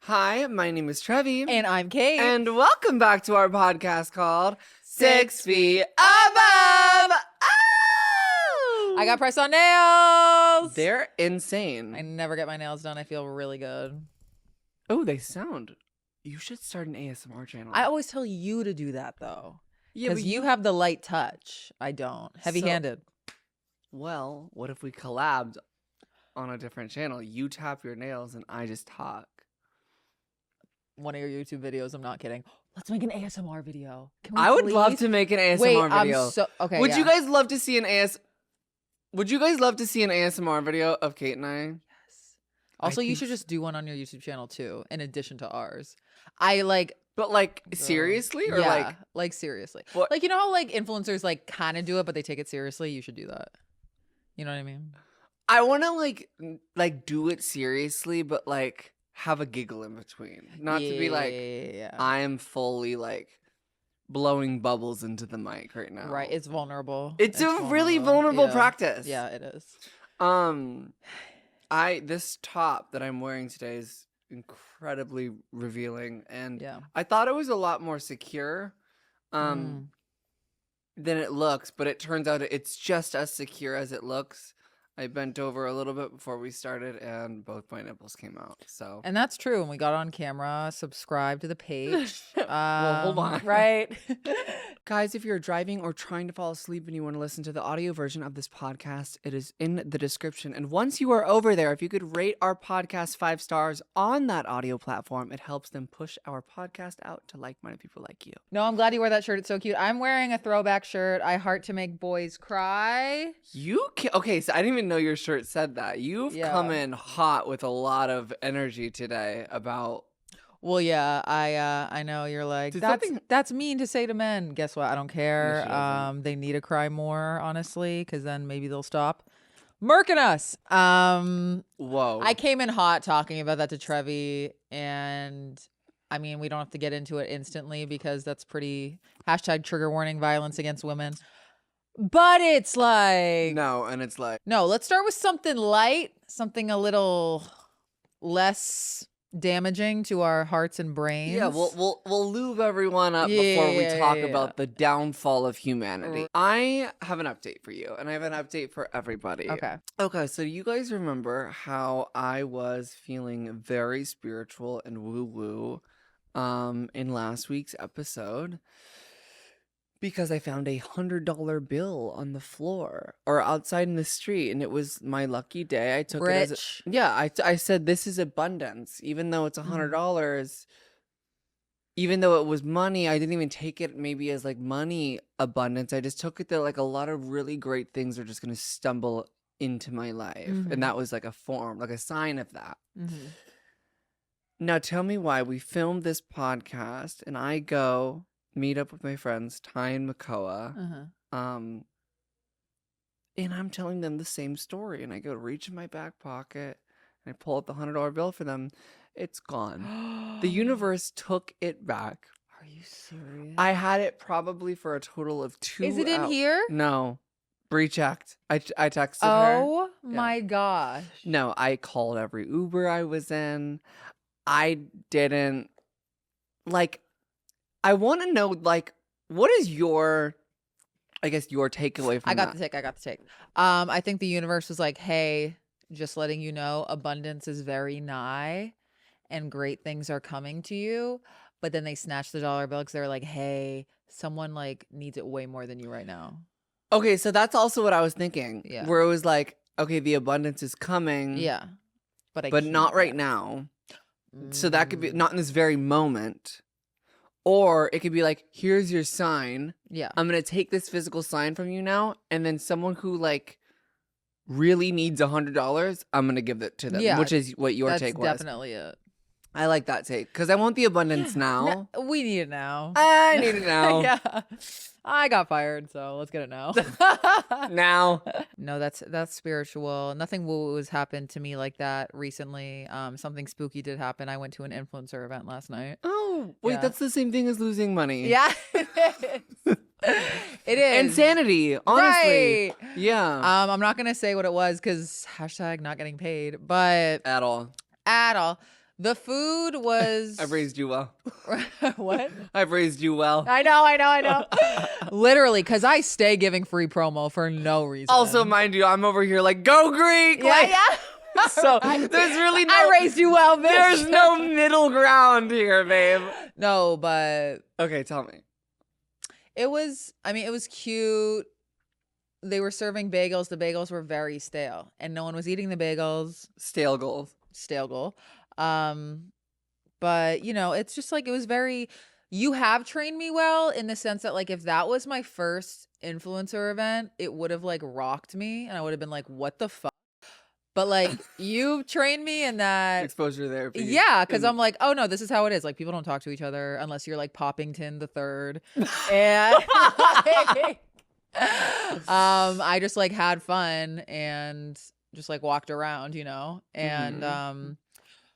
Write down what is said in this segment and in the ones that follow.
Hi, my name is Trevi. And I'm Kate. And welcome back to our podcast called 6 Feet Above. Oh! I got press on nails. They're insane. I never get my nails done. I feel really good. Oh, they sound. You should start an ASMR channel. I always tell you to do that, though. Yeah, because you have the light touch. I don't. Heavy-handed. Well, what if we collabed on a different channel? You tap your nails and I just talk. One of your YouTube videos. I'm not kidding. Let's make an ASMR video. Can we I would please? love to make an ASMR video. Okay. Would you guys love to see an ASMR video of Kate and I? Yes. Also, you should just do one on your YouTube channel too, in addition to ours. But seriously, or seriously. What? Like, you know how influencers kind of do it, but they take it seriously. You should do that. You know what I mean? I want to do it seriously, but have a giggle in between. Not to be I am fully blowing bubbles into the mic right now. Right. It's vulnerable. It's a really vulnerable practice. Yeah, it is. This top that I'm wearing today is incredibly revealing, and I thought it was a lot more secure than it looks, but it turns out it's just as secure as it looks. I bent over a little bit before we started, and both my nipples came out. And that's true. And we got on camera. Subscribe to the page. Well, hold on. Right. Guys, if you're driving or trying to fall asleep and you want to listen to the audio version of this podcast, it is in the description. And once you are over there, if you could rate our podcast 5 stars on that audio platform, it helps them push our podcast out to like-minded people like you. No, I'm glad you wore that shirt. It's so cute. I'm wearing a throwback shirt. I heart to make boys cry. Okay, so I didn't even know your shirt said that. You've come in hot with a lot of energy today about... Well, yeah, I know you're like, that's mean to say to men. Guess what? I don't care. No, they need to cry more, honestly, because then maybe they'll stop murking us. Whoa. I came in hot talking about that to Trevi, and I mean, we don't have to get into it instantly because that's pretty #trigger warning, violence against women. But it's No, let's start with something light, something a little less damaging to our hearts and brains. Yeah, we'll lube everyone up before we talk about the downfall of humanity. I have an update for you, and I have an update for everybody. Okay, so you guys remember how I was feeling very spiritual and woo-woo in last week's episode? Because I found a $100 bill on the floor or outside in the street, and it was my lucky day. I took it as I said, this is abundance. Even though it's $100, even though it was money, I didn't even take it maybe as money abundance. I just took it that a lot of really great things are just going to stumble into my life. And that was a form, a sign of that. Now tell me why we filmed this podcast and I go meet up with my friends Ty and Makoa, and I'm telling them the same story, and I go to reach in my back pocket and I pull out the $100 bill for them. It's gone. The universe took it back. Are you serious? I had it probably for a total of 2 Is it in here? No. Bree checked. I texted her. Oh my gosh. No, I called every Uber I was in. I didn't I want to know, what is your takeaway from I got the take. I think the universe was like, hey, just letting you know, abundance is very nigh and great things are coming to you. But then they snatched the dollar bill because they were like, hey, someone needs it way more than you right now. Okay, so that's also what I was thinking. Yeah. Where it was okay, the abundance is coming. Yeah. But not right now. So that could be not in this very moment. Or it could be here's your sign. Yeah. I'm going to take this physical sign from you now. And then someone who really needs $100, I'm going to give it to them. Yeah, which is what your take was. That's definitely it. I like that take. Because I want the abundance now. We need it now. I need it now. Yeah. I got fired, so let's get it now. Now. No, that's spiritual. Nothing woo has happened to me like that recently. Something spooky did happen. I went to an influencer event last night. Oh, wait, that's the same thing as losing money. Yeah, it is. It is. Insanity, honestly. Right. Yeah. I'm not gonna say what it was because #not getting paid, but At all. The food was. I've raised you well. What? I've raised you well. I know. Literally, because I stay giving free promo for no reason. Also, mind you, I'm over here like, go Greek! Yeah. So there's really no. I raised you well, bitch. There's no middle ground here, babe. No, but. Okay, tell me. It was cute. They were serving bagels. The bagels were very stale, and no one was eating the bagels. Stale goals. Stale goal. But it's just like, it was very, you have trained me well in the sense that like, if that was my first influencer event, it would have like rocked me and I would have been like, what the fuck? But like, you've trained me in that exposure therapy. Yeah, because I'm like, oh no, this is how it is. Like, people don't talk to each other unless you're like Poppington the Third. And I just like had fun and just like walked around, and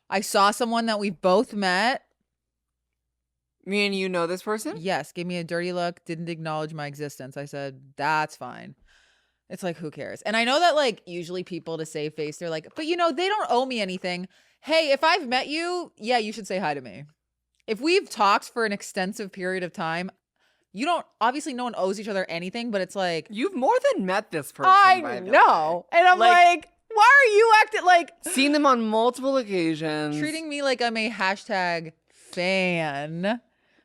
I saw someone that we both met. Me and you know this person? Yes, gave me a dirty look, didn't acknowledge my existence. I said, that's fine. It's like, who cares? And I know that like usually people to save face, they're like, but they don't owe me anything. Hey, if I've met you, yeah, you should say hi to me. If we've talked for an extensive period of time, obviously no one owes each other anything, but it's like. You've more than met this person. I know. And I'm like, why are you acting like. Seen them on multiple occasions. Treating me like I'm a hashtag fan,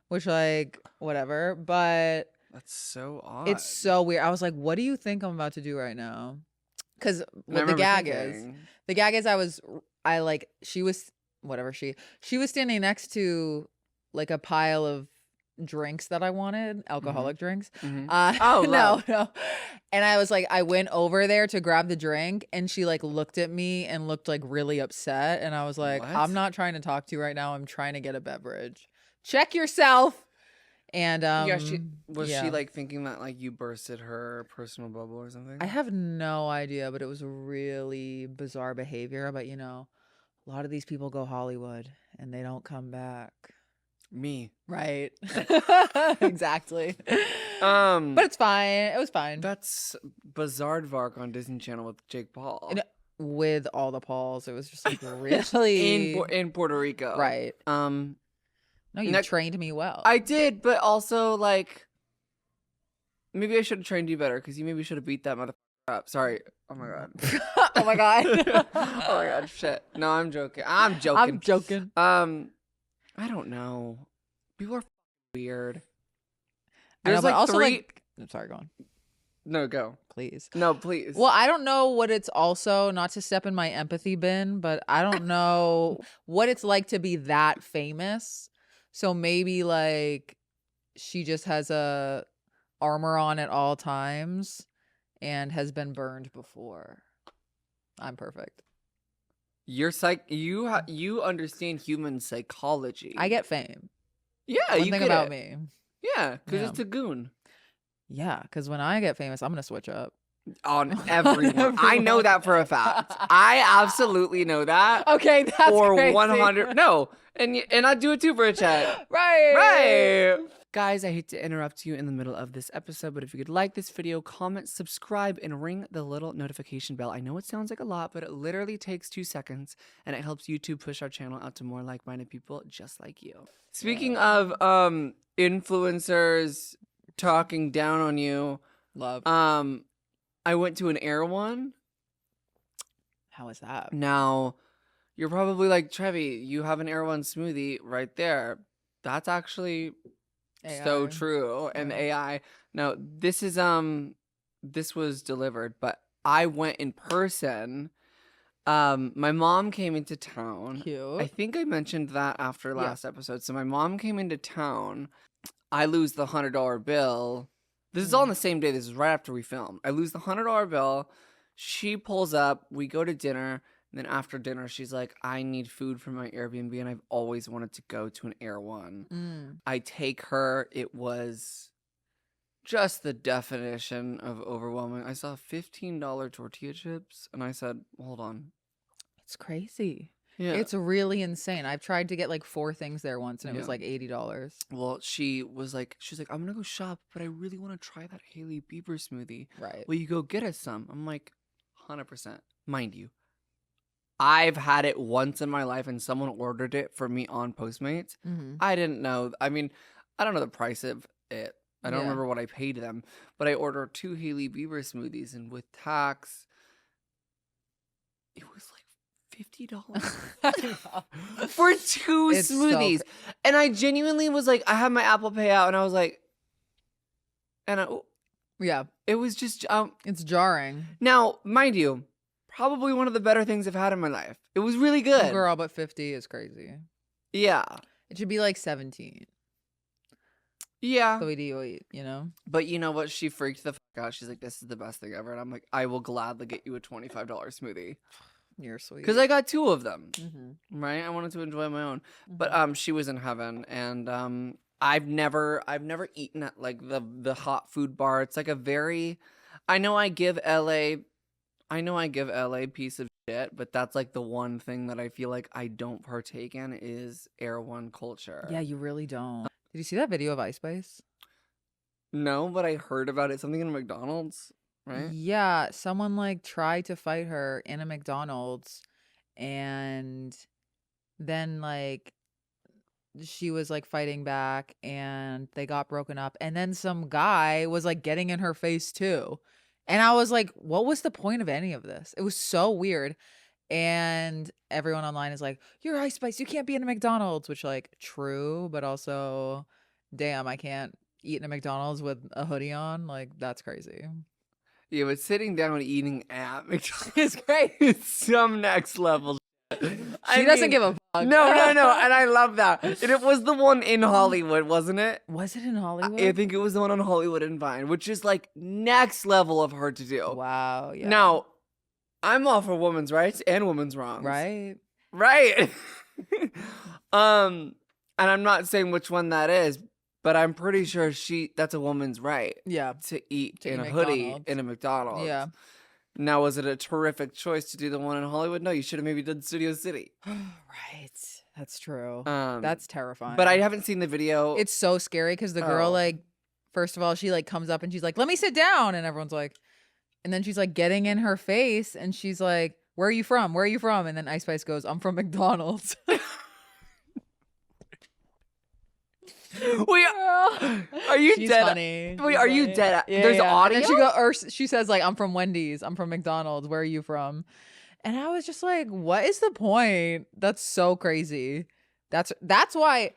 which like, whatever, but. That's so odd. It's so weird. I was like, what do you think I'm about to do right now? Because what the gag is, she was standing next to like a pile of drinks that I wanted, alcoholic drinks. No. And I was like, I went over there to grab the drink and she like looked at me and looked like really upset. And I was like, what? I'm not trying to talk to you right now. I'm trying to get a beverage. Check yourself. And she like thinking that like you bursted her personal bubble or something? I have no idea, but it was really bizarre behavior. But a lot of these people go Hollywood and they don't come back. Me. Right. Exactly. But it's fine. It was fine. That's Bizarre on Disney Channel with Jake Paul. With all the Pauls. It was just like really in Puerto Rico. Right. No, you trained me well. I did, but also like maybe I should have trained you better because you maybe should have beat that motherfucker up. Sorry. Oh my god. Oh my god. Oh my god. Shit. No, I'm joking. I'm joking. I don't know. People are weird. There's like also three. I'm sorry. Go on. No, go. Please. No, please. Well, I don't know what it's also, not to step in my empathy bin, but I don't know what it's like to be that famous. So maybe like she just has a armor on at all times and has been burned before. I'm perfect. You're you understand human psychology. I get fame. Yeah, One thing about me. Yeah, because it's a goon. Yeah, because when I get famous, I'm gonna switch up. On everyone. I know that for a fact. I absolutely know that. Okay, that's for crazy. 100. No, and I do it too for a chat. Right. Guys, I hate to interrupt you in the middle of this episode, but if you could like this video, comment, subscribe, and ring the little notification bell. I know it sounds like a lot, but it literally takes 2 seconds, and it helps YouTube push our channel out to more like-minded people just like you. Speaking of influencers talking down on you, love. I went to an Air One. How was that? Now, you're probably like, Trevi, you have an Air One smoothie right there. That's actually AI. So true. And AI. No, this was delivered, but I went in person. My mom came into town. Cute. I think I mentioned that after last episode. So my mom came into town. I lose the $100 bill. This is all on the same day. This is right after we filmed. I lose the $100 bill. She pulls up. We go to dinner. And then after dinner, she's like, I need food for my Airbnb. And I've always wanted to go to an Air One. I take her. It was just the definition of overwhelming. I saw $15 tortilla chips. And I said, hold on. It's crazy. Yeah. It's really insane. I've tried to get like 4 things there once and it was like $80. Well, she's like, I'm going to go shop, but I really want to try that Hailey Bieber smoothie. Right. Will you go get us some? I'm like, 100%. Mind you, I've had it once in my life and someone ordered it for me on Postmates. I didn't know. I mean, I don't know the price of it. I don't remember what I paid them, but I ordered 2 Hailey Bieber smoothies, and with tax, it was like $50 for 2 smoothies. So and I genuinely was like, I had my Apple Pay out, and I was like, it was just it's jarring. Now, mind you, probably one of the better things I've had in my life. It was really good. Girl, but 50 is crazy. Yeah. It should be like 17. Yeah. So you know? But you know what? She freaked the fuck out. She's like, this is the best thing ever. And I'm like, I will gladly get you a $25 smoothie. You're sweet. Because I got 2 of them. Right? I wanted to enjoy my own. But she was in heaven. And I've never eaten at like the hot food bar. It's like a very, I know I give LA a piece of shit, but that's like the one thing that I feel like I don't partake in is Air One culture. Yeah, you really don't. Did you see that video of Ice Spice? No, but I heard about it. Something in a McDonald's, right? Yeah, someone like tried to fight her in a McDonald's, and then like she was like fighting back, and they got broken up, and then some guy was like getting in her face too. And I was like, what was the point of any of this? It was so weird. And everyone online is like, you're Ice Spice, you can't be in a McDonald's, which like true, but also damn, I can't eat in a McDonald's with a hoodie on. Like, that's crazy. Yeah, but sitting down and eating at McDonald's is great. It's some next level. She doesn't give a fuck. No. And I love that. And it was the one in Hollywood, wasn't it? Was it in Hollywood? I think it was the one on Hollywood and Vine, which is like next level of her to do. Wow. Yeah. Now, I'm all for women's rights and women's wrongs. Right. And I'm not saying which one that is, but I'm pretty sure that's a woman's right. Yeah. To eat in a hoodie in a McDonald's. Yeah. Now, was it a terrific choice to do the one in Hollywood? No, you should have maybe done Studio City. Right. That's true. That's terrifying. But I haven't seen the video. It's so scary because the girl, like, first of all, she like comes up and she's like, let me sit down. And everyone's like, and then she's like getting in her face and she's like, where are you from? Where are you from? And then Ice Spice goes, I'm from McDonald's. Wait, are you She's dead? Funny. Wait, are you dead? Yeah, There's audio. And then she says like, I'm from Wendy's. I'm from McDonald's. Where are you from? And I was just like, what is the point? That's so crazy. That's why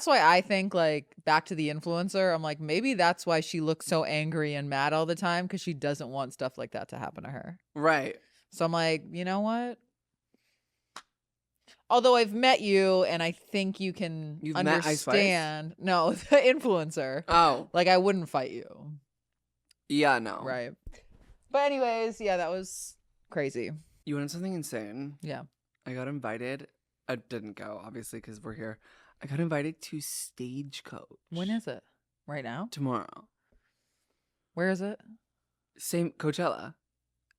I think like back to the influencer. I'm like, maybe that's why she looks so angry and mad all the time because she doesn't want stuff like that to happen to her. Right. So I'm like, you know what? Although I've met you and I think you can understand. No, the influencer. Oh. Like I wouldn't fight you. Yeah, no. Right. But anyways, yeah, that was crazy. You wanted something insane? Yeah. I got invited. I didn't go, obviously, because we're here. I got invited to Stagecoach. When is it? Right now? Tomorrow. Where is it? Same Coachella.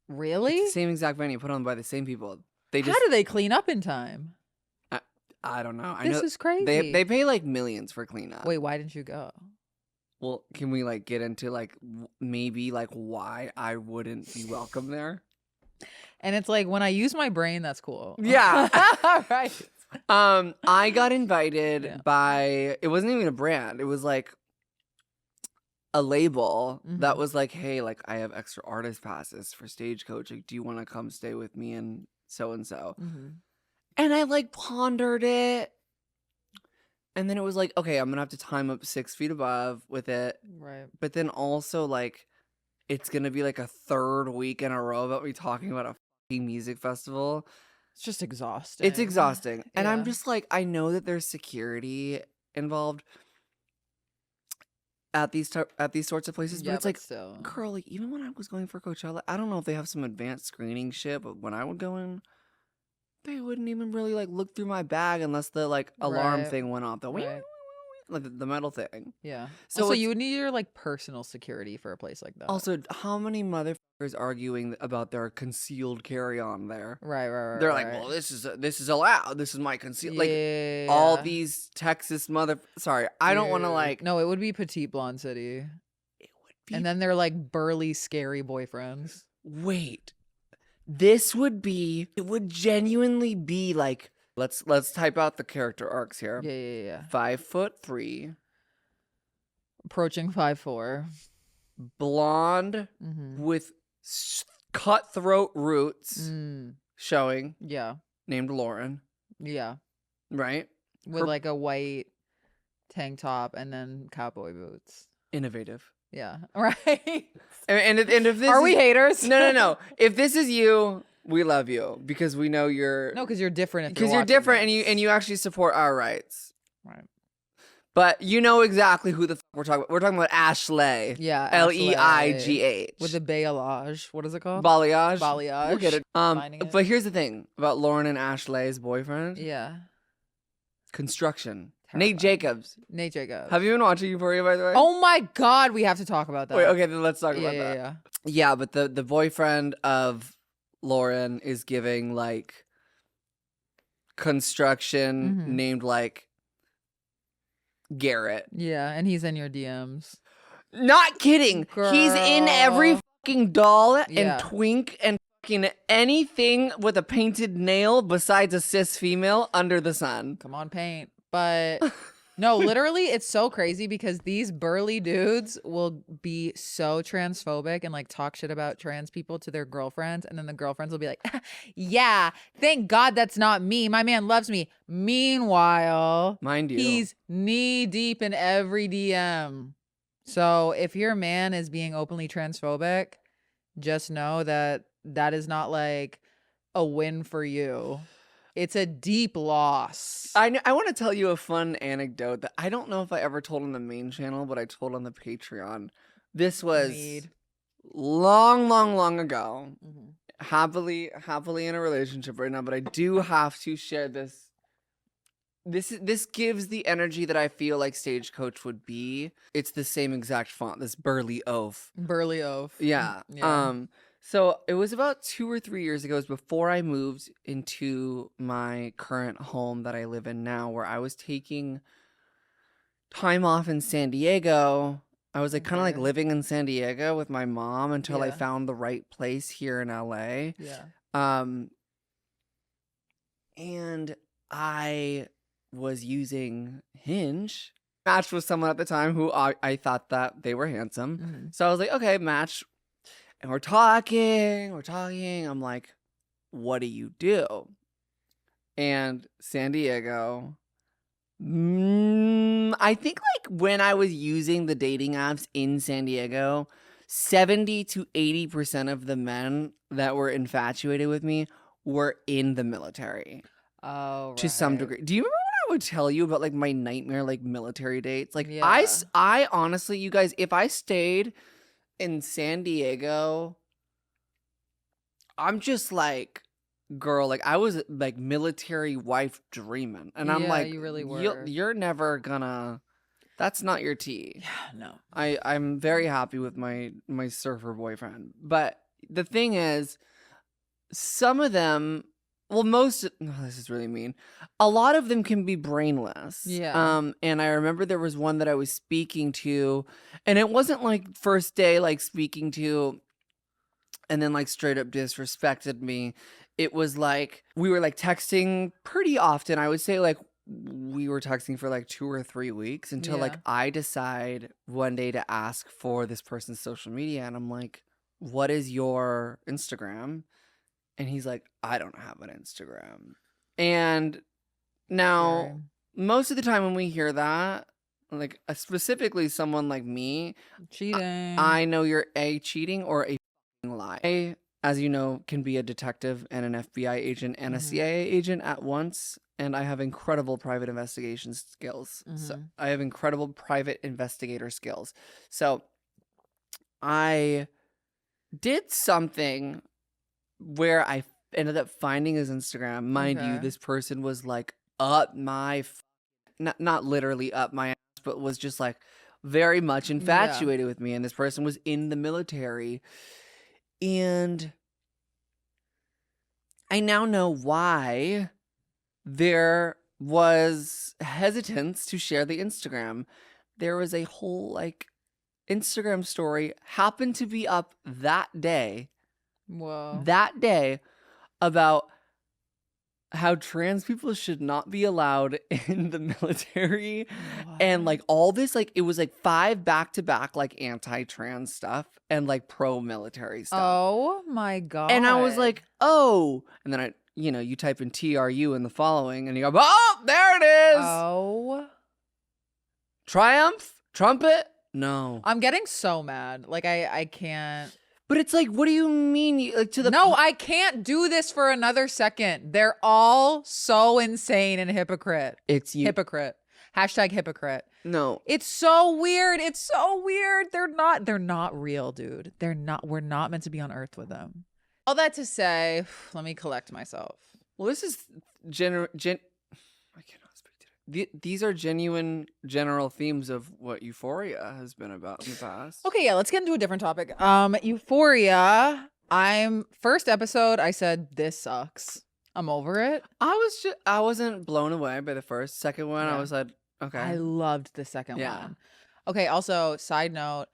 Really? It's the same exact venue put on by the same people. How do they clean up in time? I don't know. This is crazy. They pay like millions for cleanup. Wait, why didn't you go? Well, can we like get into like maybe like why I wouldn't be welcome there? And it's like when I use my brain, that's cool. Yeah. Right. I got invited by, it wasn't even a brand. It was like a label that was like, hey, like I have extra artist passes for Stagecoach. Like, do you want to come stay with me and so? And I like pondered it. And then it was like, okay, I'm going to have to time up 6 feet above with it. Right. But then also like, it's going to be like a 3rd week in a row about me talking about a fucking music festival. It's just exhausting. It's exhausting. And Yeah. I'm just like, I know that there's security involved at these sorts of places, but it's like, still. girl, like even when I was going for Coachella, I don't know if they have some advanced screening shit, but when I would go in, they wouldn't even really like look through my bag unless the like alarm Right. thing went off. Right. Like the metal thing. Yeah. So So you would need your like personal security for a place like that. Also, how many motherfuckers arguing about their concealed carry-on there? Right. They're like, well, this is allowed. This is my concealed. Like all these Texas Sorry, I don't want to like. No, it would be Petite Blonde City. It would be. And then they're like burly, scary boyfriends. Wait, This would be, it would genuinely be like, let's type out the character arcs here. Yeah. 5'3", approaching 5'4", blonde with cutthroat roots showing. Yeah. Named Lauren. Yeah. Right? With like a white tank top and then cowboy boots. Innovative. Yeah. Right. And if this Are we haters? No. If this is you, we love you because we know you're because you're different. Because you're different and you actually support our rights. Right. But you know exactly who the fuck we're talking about. We're talking about Ashley. Yeah. Leigh. With the balayage. What is it called? Balayage. We'll get it. But here's the thing about Lauren and Ashley's boyfriend. Yeah. Construction. Terrifying. Nate Jacobs. Have you been watching Euphoria, by the way? Oh my God, we have to talk about that. Wait, okay, then let's talk about that. Yeah, but the boyfriend of Lauren is giving like construction named like Garrett. Yeah, and he's in your DMs. Not kidding. Girl. He's in every fucking doll and twink and fucking anything with a painted nail besides a cis female under the sun. Come on, paint. But no, literally, it's so crazy because these burly dudes will be so transphobic and like talk shit about trans people to their girlfriends. And then the girlfriends will be like, yeah, thank God that's not me. My man loves me. Meanwhile, mind you, he's knee deep in every DM. So if your man is being openly transphobic, just know that that is not like a win for you. It's a deep loss. I want to tell you a fun anecdote that I don't know if I ever told on the main channel, but I told on the Patreon. This was long ago. Happily in a relationship right now, but I do have to share this. This gives the energy that I feel like Stagecoach would be. It's the same exact font, this burly oaf. Burly oaf. Yeah. So it was about 2 or 3 years ago. It was before I moved into my current home that I live in now, where I was taking time off in San Diego. I was like kind of like living in San Diego with my mom until I found the right place here in LA. Yeah. And I was using Hinge. Matched with someone at the time who I thought that they were handsome. So I was like, okay, match. And we're talking. I'm like, what do you do? And San Diego, I think like when I was using the dating apps in San Diego, 70 to 80% of the men that were infatuated with me were in the military. Oh, right. To some degree. Do you remember when I would tell you about like my nightmare like military dates? Like I honestly, you guys, if I stayed in San Diego, I'm just like, girl, like I was like military wife dreaming, and I'm like, you really were. You're never gonna. That's not your tea. Yeah, no. I'm very happy with my surfer boyfriend, but the thing is, some of them. Well, this is really mean. A lot of them can be brainless. Yeah. And I remember there was one that I was speaking to, and it wasn't like first day, like speaking to, and then like straight up disrespected me. It was like, we were like texting pretty often. I would say like we were texting for like 2 or 3 weeks until like I decide one day to ask for this person's social media. And I'm like, what is your Instagram? And he's like, I don't have an Instagram. And now, most of the time when we hear that, like specifically someone like me, cheating, I know you're A, cheating, or a lie. I, as you know, can be a detective and an FBI agent and a CIA agent at once. And I have incredible private investigation skills. So I have incredible private investigator skills. So I did something where I ended up finding his Instagram. Mind you, this person was like up my, not literally up my ass, but was just like very much infatuated with me. And this person was in the military. And I now know why there was hesitance to share the Instagram. There was a whole like Instagram story happened to be up that day Whoa. that day about how trans people should not be allowed in the military. What? And like all this, like it was like 5 back-to-back like anti-trans stuff and like pro-military stuff. Oh my God. And I was like, oh. And then you type in TRU in the following and you go, oh, there it is. Oh. Triumph? Trumpet? No. I'm getting so mad. Like I can't. But it's like, what do you mean? Like to the No, I can't do this for another second. They're all so insane and hypocrite. It's you. Hypocrite. Hashtag hypocrite. No. It's so weird. It's so weird. They're not real, dude. We're not meant to be on Earth with them. All that to say, let me collect myself. Well, this is I cannot speak today. These are genuine general themes of what Euphoria has been about in the past. Okay, yeah, let's get into a different topic. Euphoria. First episode, I said this sucks. I'm over it. I wasn't blown away by the first. Second one, Yeah. I was like, okay. I loved the second one. Okay, also, side note,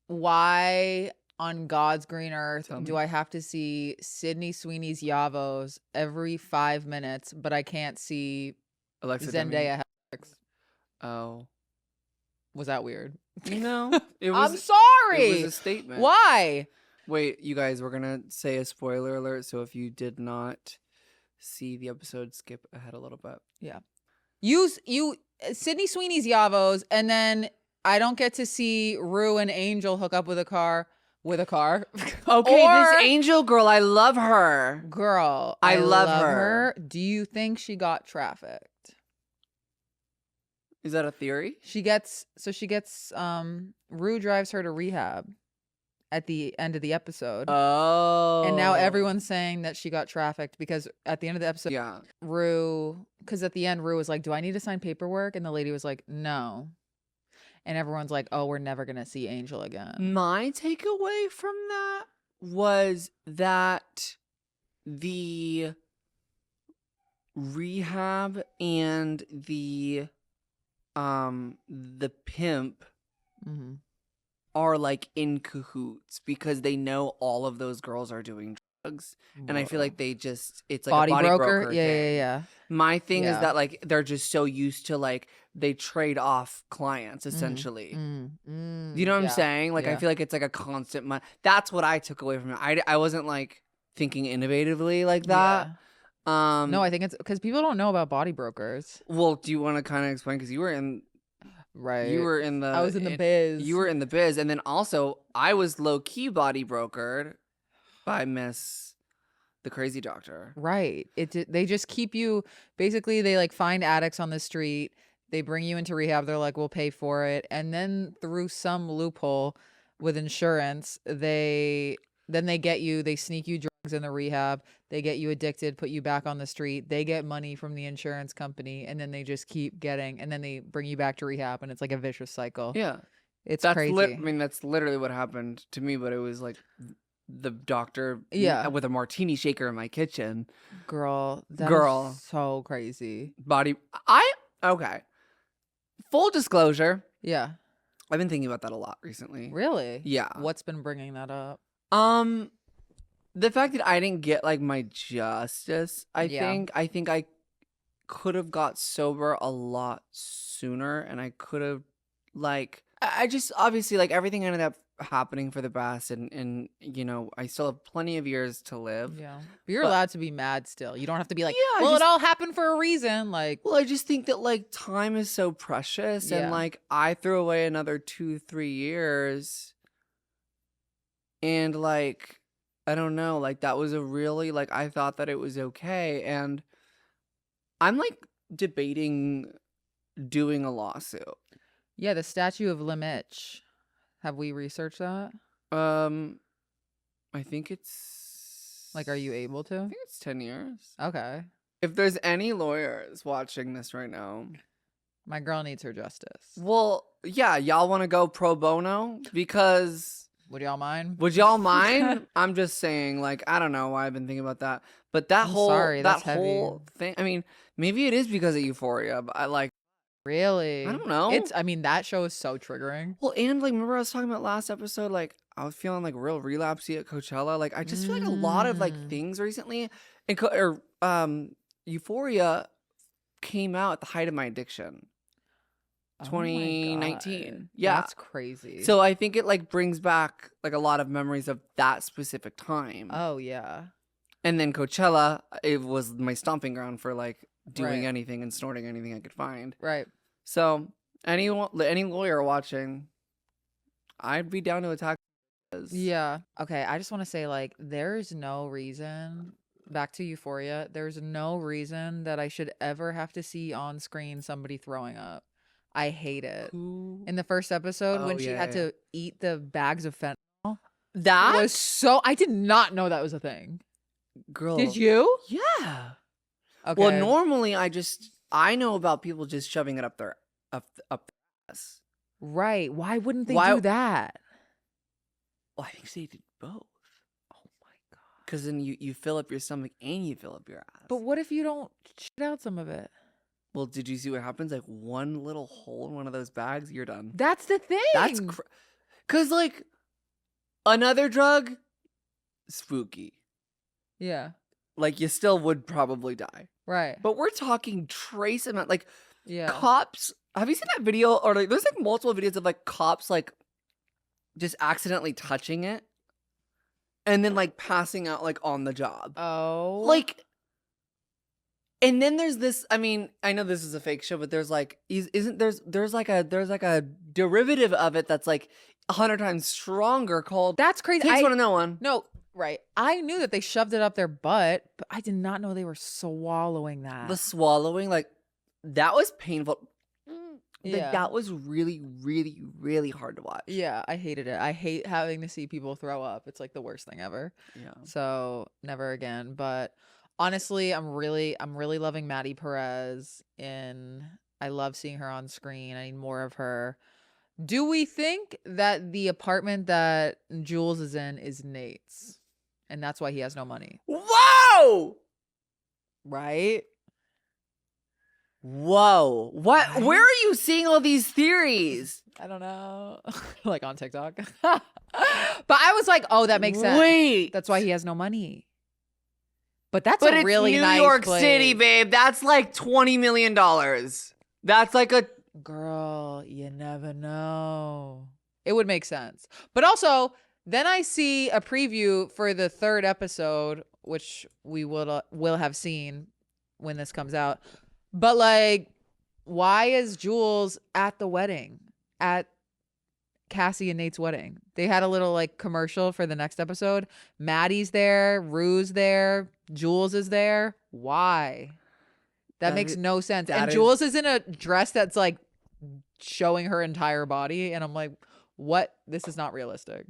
why on God's green earth do I have to see Sydney Sweeney's Yavos every 5 minutes, but I can't see Alexa Zendaya? Oh. Was that weird? No. I'm sorry. It was a statement. Why? Wait, you guys, we're going to say a spoiler alert, so if you did not see the episode, skip ahead a little bit. Yeah. Use Sydney Sweeney's Yavos, and then I don't get to see Rue and Angel hook up with a car. Okay, this Angel girl, I love her. Girl, I love her. Do you think she got trafficked? Is that a theory? She gets Rue drives her to rehab at the end of the episode. Oh. And now everyone's saying that she got trafficked because at the end of the episode, because at the end, Rue was like, do I need to sign paperwork? And the lady was like, no. And everyone's like, oh, we're never going to see Angel again. My takeaway from that was that the rehab and the pimp are like in cahoots because they know all of those girls are doing drugs. And I feel like it's like a body broker thing. Yeah. My thing is that like they're just so used to like they trade off clients essentially. You know what I'm saying? Like I feel like it's like a constant that's what I took away from it. I wasn't like thinking innovatively like that. No, I think it's because people don't know about body brokers. Well, do you want to kind of explain? Because you were in I was in the biz. You were in the biz, and then also I was low key body brokered by Miss the Crazy Doctor. Right. They just keep you. Basically, they like find addicts on the street. They bring you into rehab. They're like, we'll pay for it, and then through some loophole with insurance, they get you. They sneak you drugs in the rehab. They get you addicted, put you back on the street. They get money from the insurance company, and then they just keep getting, and then they bring you back to rehab, and it's like a vicious cycle. Yeah. It's crazy. I mean, that's literally what happened to me, but it was like the doctor with a martini shaker in my kitchen. Girl, is so crazy. Okay. Full disclosure. Yeah. I've been thinking about that a lot recently. Really? Yeah. What's been bringing that up? The fact that I didn't get like my justice, I think I could have got sober a lot sooner, and I could have like I just obviously like everything ended up happening for the best, and you know I still have plenty of years to live. Yeah, but you're allowed to be mad still. You don't have to be like, well, it all happened for a reason. Like, well, I just think that like time is so precious, and like I threw away another 2-3 years, and like. I don't know, like that was a really, like I thought that it was okay, and I'm like debating doing a lawsuit. Yeah, the statute of limits. Have we researched that? I think it's like, are you able to? I think it's 10 years. Okay. If there's any lawyers watching this right now, my girl needs her justice. Well, yeah, y'all want to go pro bono because. Would y'all mind? I'm just saying, like, I don't know why I've been thinking about that. But that whole thing, I mean, maybe it is because of Euphoria, but I like. Really? I don't know. I mean, that show is so triggering. Well, and like, remember I was talking about last episode, like, I was feeling like real relapsey at Coachella. Like I just feel like a lot of like things recently, and Euphoria came out at the height of my addiction. 2019. Yeah. That's crazy. So I think it like brings back like a lot of memories of that specific time. Oh yeah. And then Coachella, it was my stomping ground for like doing anything and snorting anything I could find. Right. So any lawyer watching, I'd be down to attack. Yeah. Okay. I just want to say, like, there's no reason, back to Euphoria, there's no reason that I should ever have to see on screen somebody throwing up. I hate it. In the first episode, when she had to eat the bags of fentanyl, that was so. I did not know that was a thing. Girl. Did you? Yeah. Okay. Well, normally I know about people just shoving it up their ass. Right. Why wouldn't they do that? Well, I think they did both. Oh my God. Because then you fill up your stomach and you fill up your ass. But what if you don't shit out some of it? Well, did you see what happens? Like one little hole in one of those bags, you're done. That's the thing. That's because like another drug, spooky. Yeah. Like you still would probably die. Right. But we're talking trace amount. Like yeah. Cops. Have you seen that video? Or like there's like multiple videos of like cops like just accidentally touching it and then like passing out like on the job. Oh. Like, and then there's this, I mean, I know this is a fake show, but there's like, there's like a derivative of it that's like 100 times stronger called That's crazy. Takes One to Know One. No, right. I knew that they shoved it up their butt, but I did not know they were swallowing that. The swallowing, like, that was painful. Yeah. Like, that was really, really, really hard to watch. Yeah, I hated it. I hate having to see people throw up. It's like the worst thing ever. Yeah. So never again. But honestly, I'm really loving Maddie Perez. I love seeing her on screen. I need more of her. Do we think that the apartment that Jules is in is Nate's, and that's why he has no money? Whoa! Right? Whoa. What? Right? Where are you seeing all these theories? I don't know. Like on TikTok. But I was like, oh, that makes sense. Wait. That's why he has no money. But that's a really New nice York place. City, babe. That's like $20 million. That's like a... Girl, you never know. It would make sense. But also, then I see a preview for the 3rd episode, which we will have seen when this comes out. But like, why is Jules at the wedding? At Cassie and Nate's wedding? They had a little like commercial for the next episode. Maddie's there, Rue's there, Jules is there. Why? That makes no sense. And Jules is in a dress that's like showing her entire body. And I'm like, what? This is not realistic.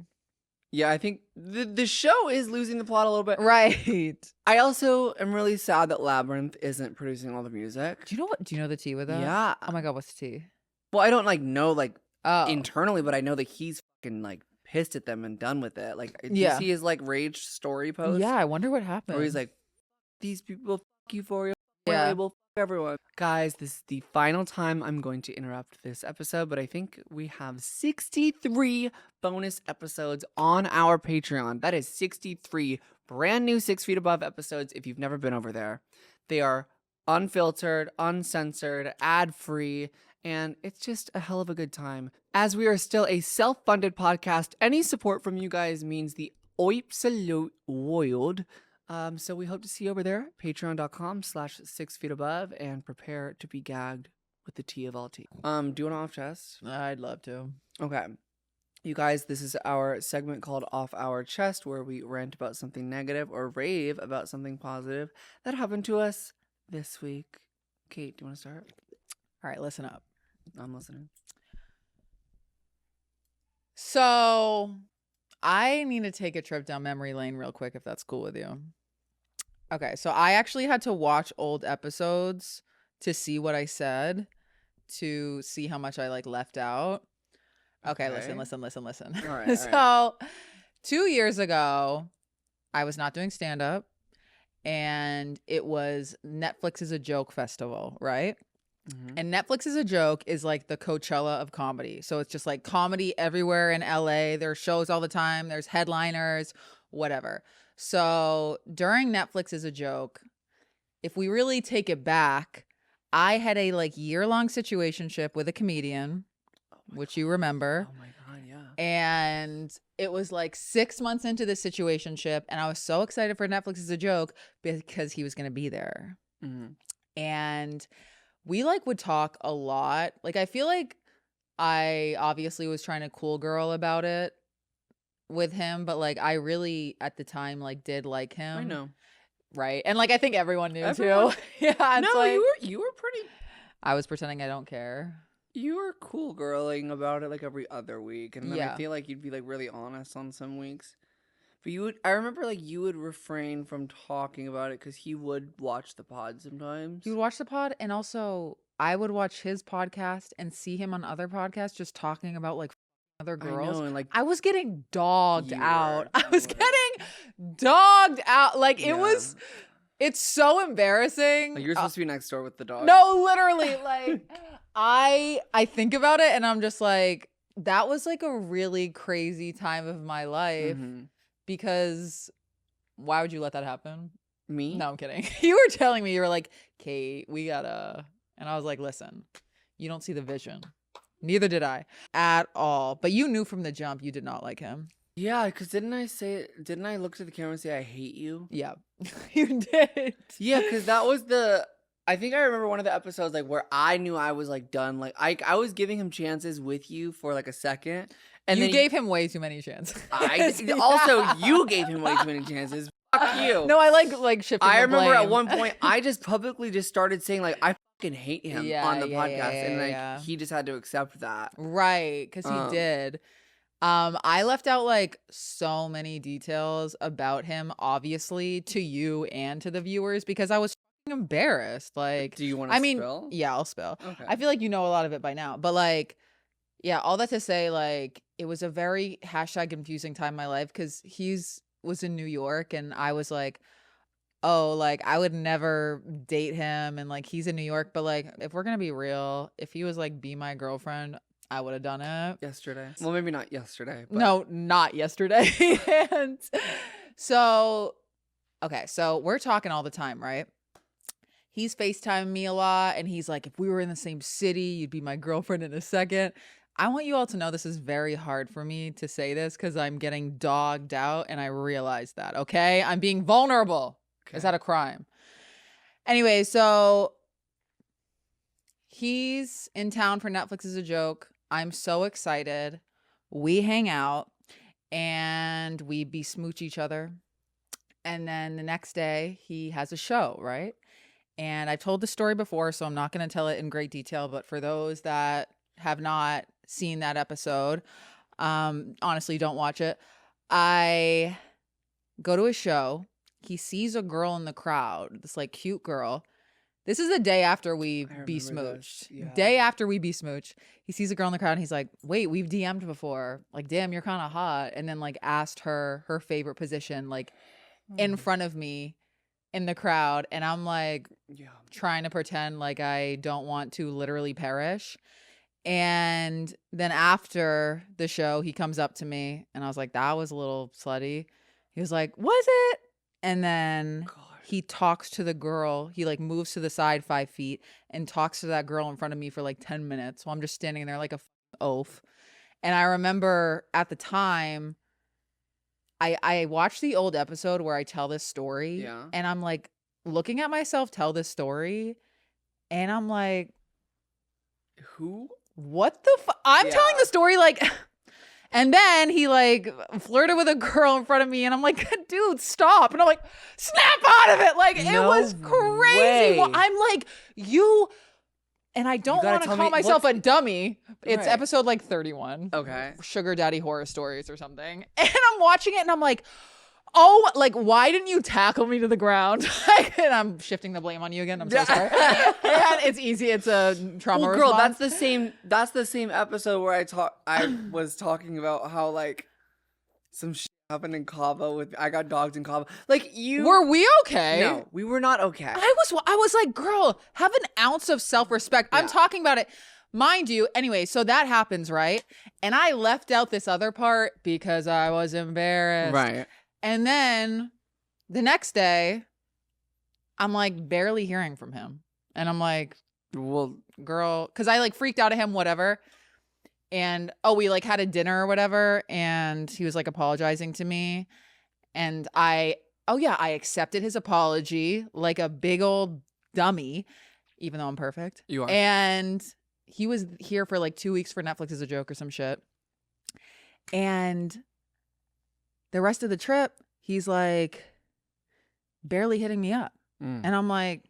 Yeah, I think the show is losing the plot a little bit. Right. I also am really sad that Labyrinth isn't producing all the music. Do you know the tea with that? Yeah. Oh my God, what's the tea? Well, I don't like know like internally, but I know that he's fucking like pissed at them and done with it. Like, did you see his like rage story post? Yeah, I wonder what happened. Where he's like, these people, fuck Euphoria, label, fuck everyone. Guys, this is the final time I'm going to interrupt this episode, but I think we have 63 bonus episodes on our Patreon. That is 63 brand new 6 Feet Above episodes if you've never been over there. They are unfiltered, uncensored, ad-free, and it's just a hell of a good time. As we are still a self-funded podcast, any support from you guys means the absolute world. So we hope to see you over there, patreon.com/6feetabove, and prepare to be gagged with the tea of all tea. Do you want to off chest? I'd love to. Okay. You guys, this is our segment called Off Our Chest, where we rant about something negative or rave about something positive that happened to us this week. Kate, do you want to start? All right, listen up. I'm listening. So I need to take a trip down memory lane real quick, if that's cool with you. Okay, so I actually had to watch old episodes to see what I said, to see how much I like left out. Okay. Listen. All right. So 2 years ago, I was not doing stand-up, and it was Netflix is a Joke festival, right? And Netflix is a joke is like the Coachella of comedy. So it's just like comedy everywhere in LA. There's shows all the time. There's headliners, whatever. So during Netflix is a joke, if we really take it back, I had a like year-long situationship with a comedian, which you remember. Oh my God, yeah. And it was like 6 months into the situationship, and I was so excited for Netflix is a joke because he was going to be there. And we like would talk a lot. Like I feel like I obviously was trying to cool girl about it with him, but like I really at the time like did like him. I know. Right. And like I think everyone knew too. Yeah. No, like, you were pretty. I was pretending I don't care. You were cool girling about it like every other week, and then I feel like you'd be like really honest on some weeks. But I remember like you would refrain from talking about it because he would watch the pod sometimes. He would watch the pod, and also I would watch his podcast and see him on other podcasts just talking about like other girls. I know, and like I was getting dogged out. I was getting dogged out. Like it was, it's so embarrassing. Like, you're supposed to be next door with the dog. No, literally, like I think about it and I'm just like, that was like a really crazy time of my life. Because why would you let that happen? Me? No, I'm kidding. You were telling me, you were like, Kate, we gotta. And I was like, listen, you don't see the vision. Neither did I at all. But you knew from the jump you did not like him. Yeah, because didn't I look to the camera and say, I hate you? Yeah, you did. Yeah, because that was I think I remember one of the episodes like where I knew I was like done. Like I was giving him chances with you for like a second. And you gave him way too many chances. Also, you gave him way too many chances. Fuck you. No, I like shifting. I remember at one point, I just publicly just started saying like I fucking hate him on the podcast, and like he just had to accept that. Right, because he did. I left out like so many details about him, obviously, to you and to the viewers because I was embarrassed. Like, do you want to spill? Yeah, I'll spill. Okay. I feel like you know a lot of it by now, but like. Yeah, all that to say, like, it was a very #confusing time in my life because was in New York and I was like, oh, like, I would never date him and, like, he's in New York. But, like, if we're going to be real, if he was, like, be my girlfriend, I would have done it. Yesterday. Well, maybe not yesterday. But... No, not yesterday. And so, okay, so we're talking all the time, right? He's FaceTiming me a lot and he's like, if we were in the same city, you'd be my girlfriend in a second. I want you all to know this is very hard for me to say this because I'm getting dogged out and I realize that, okay? I'm being vulnerable. Okay. Is that a crime? Anyway, so he's in town for Netflix is a joke. I'm so excited. We hang out and we besmooch each other. And then the next day he has a show, right? And I've told the story before, so I'm not going to tell it in great detail. But for those that have not seen that episode, honestly, don't watch it. I go to a show. He sees a girl in the crowd, this like cute girl. This is the day after we besmooched. Yeah. Day after we besmooched. He sees a girl in the crowd and he's like, wait, we've DM'd before. Like, damn, you're kind of hot. And then like asked her favorite position, like in front of me. In the crowd, and I'm like trying to pretend like I don't want to literally perish. And then after the show, he comes up to me and I was like, that was a little slutty. He was like, was it? And then he talks to the girl. He like moves to the side 5 feet and talks to that girl in front of me for like 10 minutes while I'm just standing there like a oaf. And I remember at the time, I watched the old episode where I tell this story and I'm like looking at myself tell this story and I'm like, who? What the fuck? I'm telling the story like, and then he like flirted with a girl in front of me and I'm like, dude, stop. And I'm like, snap out of it. Like it was crazy. Well, I'm like, and I don't want to call myself a dummy. It's episode like 31. Okay. Sugar Daddy Horror Stories or something. And I'm watching it and I'm like, oh, like, why didn't you tackle me to the ground? And I'm shifting the blame on you again. I'm so sorry. And it's easy. It's a trauma response. Girl, that's the same episode where I was talking about how like some shit happened in Cabo I got dogs in Cabo. Like Were we okay? No, we were not okay. I was like, girl, have an ounce of self-respect. Yeah. I'm talking about it. Mind you, anyway, so that happens, right? And I left out this other part because I was embarrassed. Right. And then the next day, I'm like barely hearing from him. And I'm like, well, girl, because I like freaked out at him, whatever. And we like had a dinner or whatever. And he was like apologizing to me. And I accepted his apology like a big old dummy, even though I'm perfect. You are. And he was here for like 2 weeks for Netflix as a joke or some shit. And the rest of the trip, he's like barely hitting me up. And I'm like,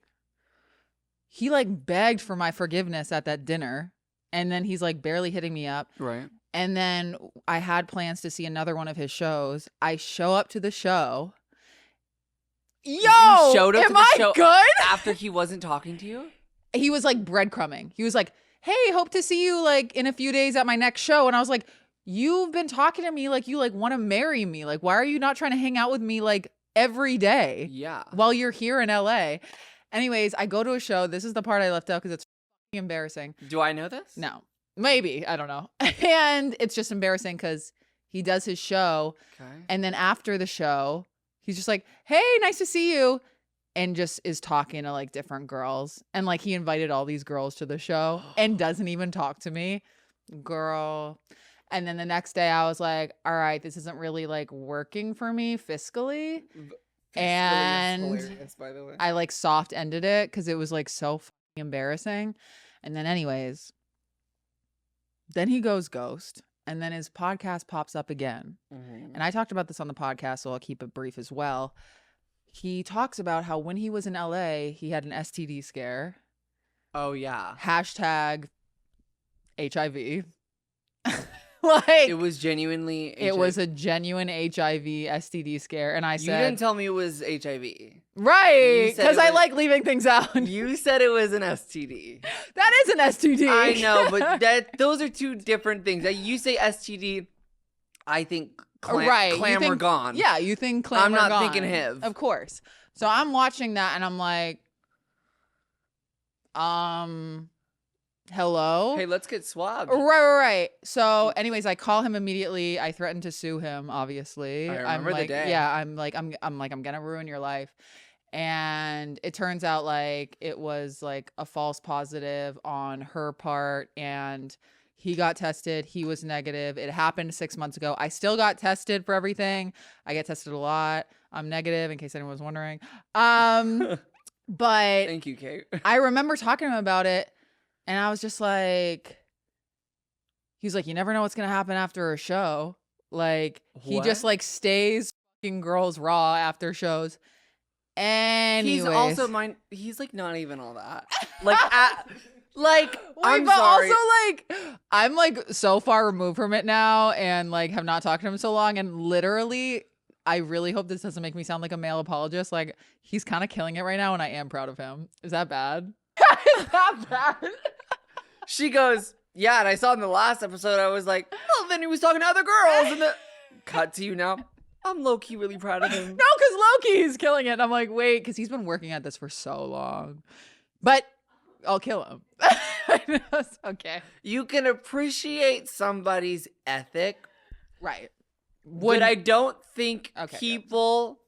he like begged for my forgiveness at that dinner. And then he's like barely hitting me up. Right. And then I had plans to see another one of his shows. I show up to the show. Yo, you showed up to the show good? After he wasn't talking to you? He was like breadcrumbing. He was like, hey, hope to see you like in a few days at my next show. And I was like, you've been talking to me like you like want to marry me. Like, why are you not trying to hang out with me like every day? Yeah. While you're here in LA. Anyways, I go to a show. This is the part I left out because it's embarrassing. Do I know this? No. Maybe. I don't know. And it's just embarrassing because he does his show. Okay. And then after the show, he's just like, hey, nice to see you. And just is talking to like different girls. And like he invited all these girls to the show and doesn't even talk to me. Girl. And then the next day I was like, all right, this isn't really like working for me fiscally. And hilarious, by the way. I like soft ended it because it was like so embarrassing. And then anyways, then he goes ghost. And then his podcast pops up again. And I talked about this on the podcast, so I'll keep it brief as well. He talks about how when he was in LA, he had an STD scare. Oh, yeah. Hashtag HIV. Like, it was genuinely HIV. It was a genuine HIV STD scare. And I said, you didn't tell me it was HIV. Right. Because I like leaving things out. You said it was an STD. That is an STD. I know, but those are two different things. You say STD, I think clam or gone. Yeah, you think clam or gone. I'm not thinking HIV. Of course. So I'm watching that and I'm like, hello? Hey, let's get swabbed. Right. So anyways, I call him immediately. I threaten to sue him, obviously. I remember the day. Yeah, I'm gonna ruin your life. And it turns out like it was like a false positive on her part, and he got tested. He was negative. It happened 6 months ago. I still got tested for everything. I get tested a lot. I'm negative, in case anyone was wondering. But thank you, Kate. I remember talking to him about it. And I was just like, he's like, you never know what's going to happen after a show. Like, he just like stays fucking girls raw after shows. Anyways. He's also he's like not even all that. Like, wait, I'm but sorry. Also like, I'm like so far removed from it now and like have not talked to him so long. And literally, I really hope this doesn't make me sound like a male apologist. Like, he's kind of killing it right now and I am proud of him. Is that bad? Is that bad? She goes, yeah, and I saw in the last episode, I was like, oh, then he was talking to other girls. And cut to you now. I'm low-key really proud of him. No, because low-key he's killing it. And I'm like, wait, because he's been working at this for so long. But I'll kill him. Okay. You can appreciate somebody's ethic. Right. But I don't think people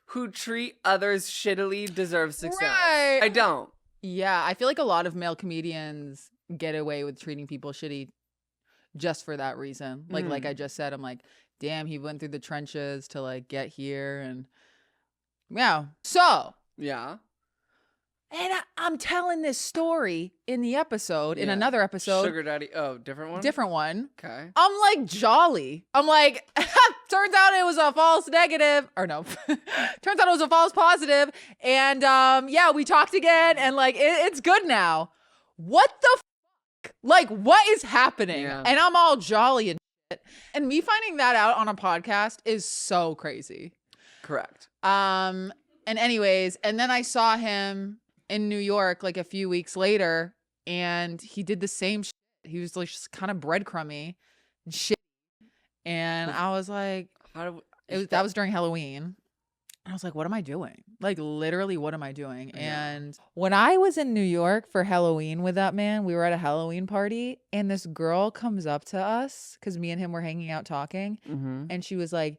who treat others shittily deserve success. Right. I don't. Yeah, I feel like a lot of male comedians get away with treating people shitty just for that reason. Like I just said, I'm like, damn, he went through the trenches to like get here. And yeah. So. Yeah. And I'm telling this story in the episode, in another episode. Sugar Daddy. Oh, different one? Different one. Okay. I'm like jolly. I'm like, turns out it was a false negative. Or no. Turns out it was a false positive. And yeah, we talked again. And like, it's good now. What the fuck? Like, what is happening? Yeah. And I'm all jolly and shit. And me finding that out on a podcast is so crazy. Correct. And anyways, and then I saw him in New York like a few weeks later, and he did the same shit. He was like just kind of breadcrumby and shit. And I was like, That was during Halloween. I was like, what am I doing? Like, literally, what am I doing? Yeah. And when I was in New York for Halloween with that man, we were at a Halloween party, and this girl comes up to us because me and him were hanging out talking. And she was like,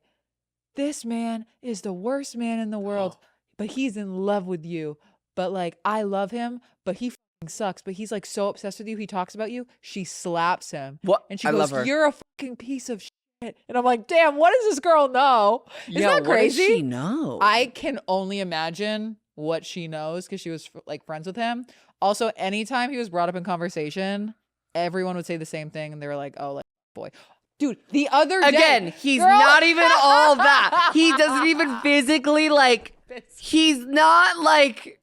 this man is the worst man in the world, but he's in love with you. But like, I love him, but he sucks. But he's like so obsessed with you. He talks about you. She slaps him. What? And she goes, you're a fucking piece of shit. And I'm like, damn, what does this girl know? Isn't that crazy? What does she know? I can only imagine what she knows because she was like friends with him. Also, anytime he was brought up in conversation, everyone would say the same thing. And they were like, oh, like, boy. Dude, the other day. Again, he's not even all that. He doesn't even physically like, he's not like,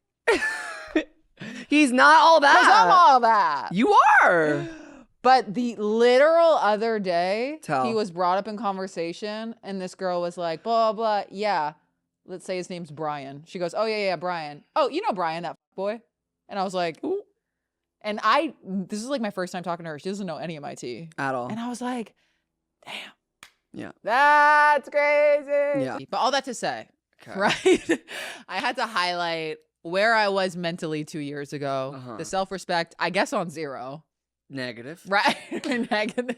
he's not all that. 'Cause I'm all that. You are. But the literal other day, he was brought up in conversation, and this girl was like, blah, blah, blah. Yeah. Let's say his name's Brian. She goes, oh, yeah, Brian. Oh, you know Brian, that boy? And I was like, ooh. And this is like my first time talking to her. She doesn't know any of my tea. At all. And I was like, damn. Yeah. That's crazy. Yeah. But all that to say, right? I had to highlight where I was mentally 2 years ago. The self-respect, I guess on 0. Negative. Right. Negative.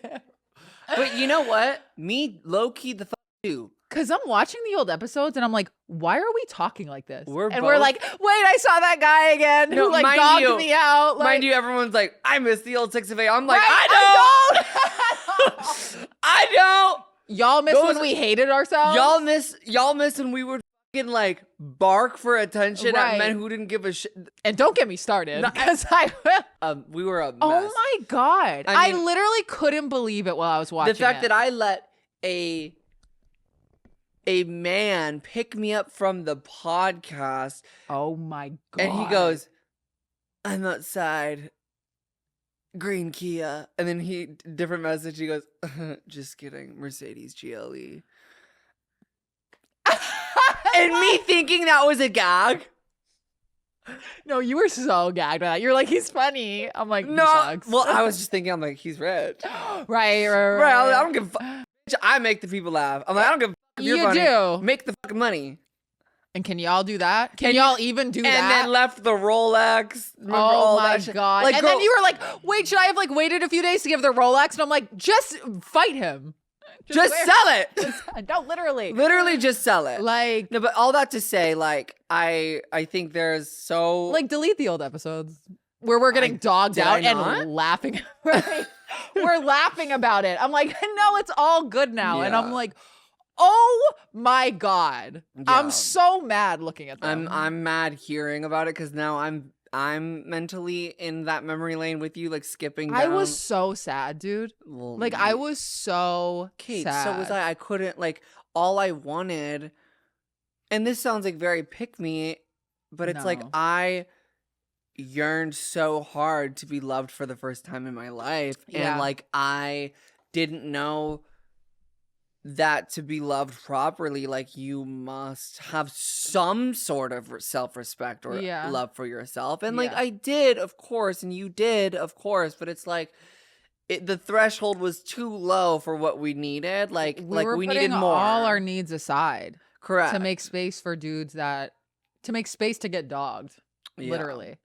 But you know what? Me, low-key, the too. Because I'm watching the old episodes and I'm like, why are we talking like this? We're like, wait, I saw that guy again who like dogged me out. Like, mind you, everyone's like, I miss the old 6 of 8. I'm like, right? I don't. I don't. Y'all miss when we hated ourselves? Y'all miss when we would fucking like bark for attention at men who didn't give a shit. And don't get me started. Because we were a mess. Oh my God. I mean, literally couldn't believe it while I was watching the fact that I let a man pick me up from the podcast. Oh my God. And he goes, I'm outside. Green Kia. And then different message. He goes, just kidding. Mercedes GLE. And me thinking that was a gag. No, you were so gagged by that. You're like, he's funny. I'm like, no. He sucks. Well, I was just thinking, I'm like, he's rich. Right. I don't give a fuck. I make the people laugh. I'm like, I don't give a fuck if you're funny. You do. Make the fucking money. And can y'all do that? Can y'all even do that? And then left the Rolex. Oh my God. Like, and then you were like, wait, should I have like waited a few days to give the Rolex? And I'm like, just fight him. Just sell it. No, literally. Literally just sell it. Like. No, but all that to say, like, I think there's so. Like, delete the old episodes where we're getting dogged out and laughing. Right? We're laughing about it. I'm like, no, it's all good now. Yeah. And I'm like, oh my God. Yeah. I'm so mad looking at them. I'm mad hearing about it because now I'm mentally in that memory lane with you, like skipping down. I was so sad, dude. Well, like I was so Kate, sad. So was I. I couldn't, like, all I wanted, and this sounds like very pick me, but it's like I yearned so hard to be loved for the first time in my life. Yeah. And like I didn't know that to be loved properly, like you must have some sort of self-respect or love for yourself. And like I did, of course, and you did, of course, but it's like the threshold was too low for what we needed. Like we needed more. All our needs aside. Correct. To make space for dudes to make space to get dogged. Literally.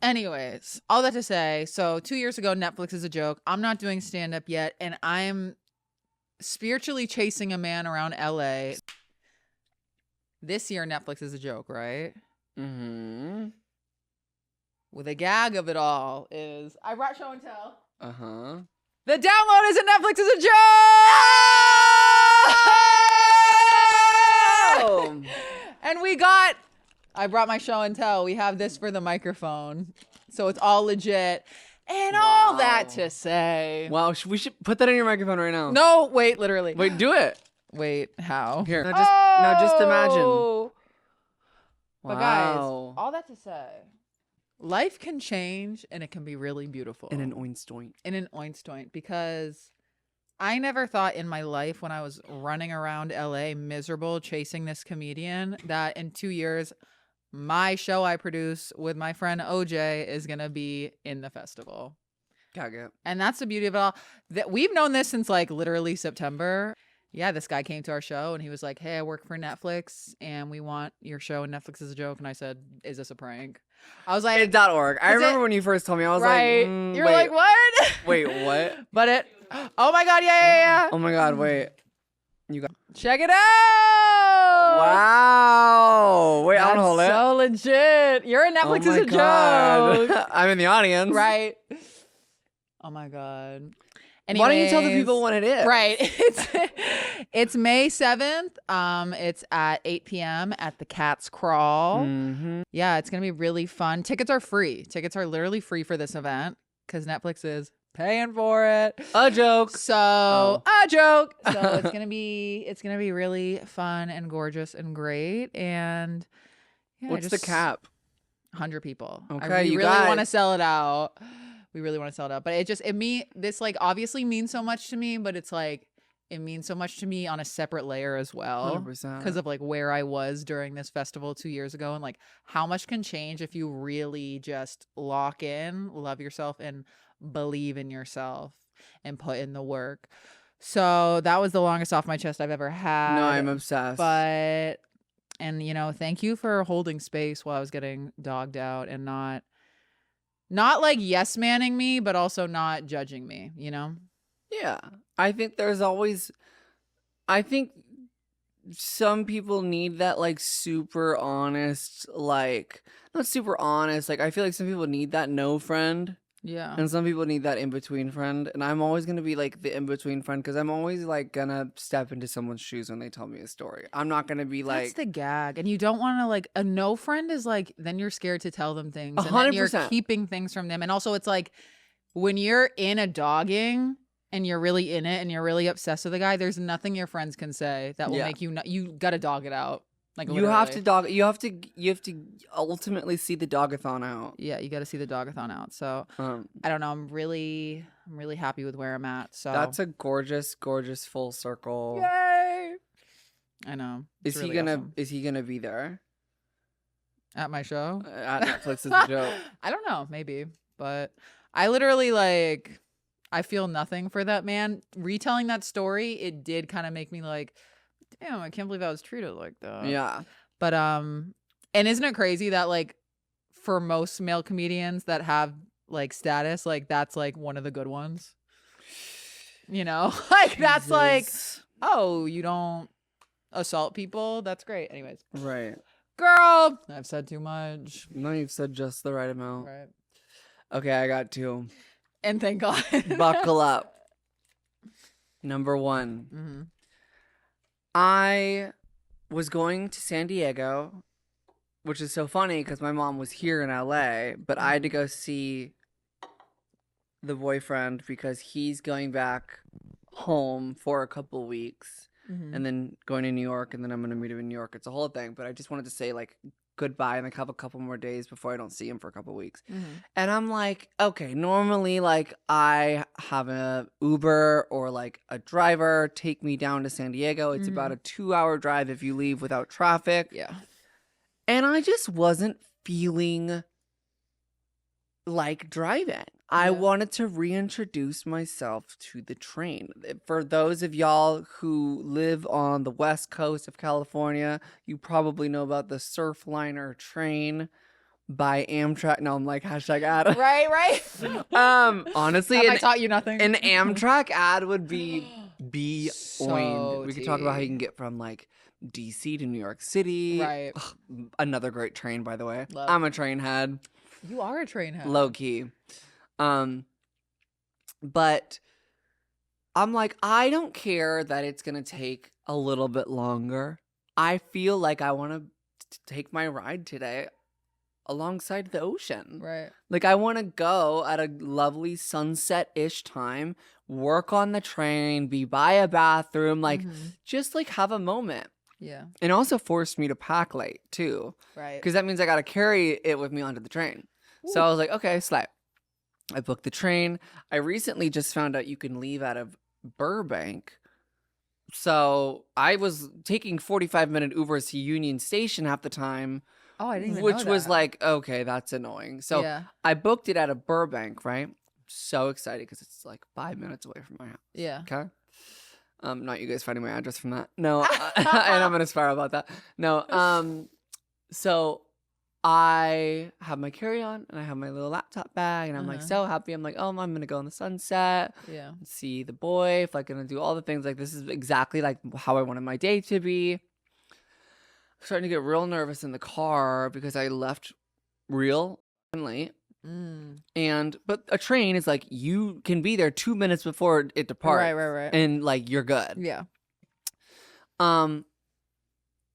Anyways, all that to say, so 2 years ago, Netflix is a joke. I'm not doing stand-up yet, and I'm spiritually chasing a man around LA. This year, Netflix is a joke, right? Mm-hmm. Well, the gag of it all is I brought show and tell. Uh-huh. The download is Netflix is a joke! And I brought my show and tell. We have this for the microphone. So it's all legit. And all that to say. Wow, we should put that in your microphone right now. No, wait, literally. Wait, do it. Wait, how? Here. Now just imagine. But guys, all that to say, life can change and it can be really beautiful. In an oinstoint. Because I never thought in my life when I was running around LA miserable chasing this comedian that in 2 years my show I produce with my friend OJ is going to be in the festival. Gaggy. And that's the beauty of it all. That we've known this since like literally September. Yeah, this guy came to our show and he was like, hey, I work for Netflix and we want your show and Netflix is a joke. And I said, is this a prank? I was like, .org. I remember when you first told me, I was like, you're wait, like, what? Wait, what? But oh my God, yeah. Oh my God, wait. You got check it out. Wow. Wait, I want to hold it. So legit. You're in Netflix is a joke. I'm in the audience. Right. Oh my God. Anyways, why don't you tell the people when it is? Right. It's May 7th. It's at 8 p.m. at the Cat's Crawl. Mm-hmm. Yeah, it's going to be really fun. Tickets are free. Tickets are literally free for this event because Netflix is paying for it. A joke. So a joke. So it's gonna be really fun and gorgeous and great. And yeah, what's the cap? 100 people. Okay, we really want to sell it out. We really want to sell it out. But this like obviously means so much to me, but it's like it means so much to me on a separate layer as well. 100%. Because of like where I was during this festival 2 years ago and like how much can change if you really just lock in, love yourself, and believe in yourself and put in the work. So that was the longest off my chest I've ever had. No, I'm obsessed. And you know, thank you for holding space while I was getting dogged out and not like yes manning me, but also not judging me, you know? Yeah. I think some people need that like super honest, like not super honest. Like I feel like some people need that no friend. Yeah. And some people need that in-between friend. And I'm always going to be like the in-between friend because I'm always like going to step into someone's shoes when they tell me a story. I'm not going to be like... That's the gag. And you don't want to like... A no friend is like... Then you're scared to tell them things. 100%. And then you're keeping things from them. And also it's like... When you're in a dogging and you're really in it and you're really obsessed with the guy, there's nothing your friends can say that will make you... You got to dog it out. Like you have to dog. You have to ultimately see the dogathon out. Yeah, you got to see the dogathon out. So I don't know. I'm really happy with where I'm at. So that's a gorgeous, gorgeous full circle. Yay! I know. Is he gonna be there at my show? At Netflix is a joke. I don't know. Maybe, but I literally like. I feel nothing for that man. Retelling that story, it did kind of make me like. Damn, I can't believe I was treated like that. Yeah. But and isn't it crazy that like for most male comedians that have like status, like that's like one of the good ones. You know? Like that's like, oh, you don't assault people? That's great. Anyways. Right. Girl, I've said too much. No, you've said just the right amount. Right. Okay, I got 2. And thank God. Buckle up. Number 1. Mm-hmm. I was going to San Diego, which is so funny because my mom was here in LA, but I had to go see the boyfriend because he's going back home for a couple weeks and then going to New York, and then I'm going to meet him in New York. It's a whole thing, but I just wanted to say like goodbye and like have a couple more days before I don't see him for a couple weeks. And I'm like, okay, normally like I have a Uber or like a driver take me down to San Diego. It's about a 2-hour drive if you leave without traffic. Yeah. And I just wasn't feeling like driving. I wanted to reintroduce myself to the train. For those of y'all who live on the west coast of California, you probably know about the Surfliner train by Amtrak. No, I'm like hashtag ad. Right. Honestly, I taught you nothing. An Amtrak ad would be beyond. So we could talk about how you can get from like DC to New York City. Right. Ugh, another great train, by the way. Love. I'm a train head. You are a train head. Low key. But I'm like, I don't care that it's going to take a little bit longer. I feel like I want to take my ride today alongside the ocean. Right. Like I want to go at a lovely sunset-ish time, work on the train, be by a bathroom, like just like have a moment. Yeah. And also forced me to pack late too. Right. Because that means I got to carry it with me onto the train. Ooh. So I was like, okay, slap. I booked the train. I recently just found out you can leave out of Burbank. So I was taking 45-minute Ubers to Union Station half the time. Oh, I didn't even know Which that. was like, okay, that's annoying. So I booked it out of Burbank, right? So excited because it's like 5 minutes away from my house. Yeah. Okay. Not you guys finding my address from that. No, and I'm gonna spiral about that. No, so I have my carry-on and I have my little laptop bag and I'm like so happy. I'm like, oh, I'm gonna go on the sunset. Yeah. See the boy. If like gonna do all the things. Like this is exactly like how I wanted my day to be. I'm starting to get real nervous in the car because I left real late. But a train is like you can be there 2 minutes before it departs. Right. And like you're good. Yeah.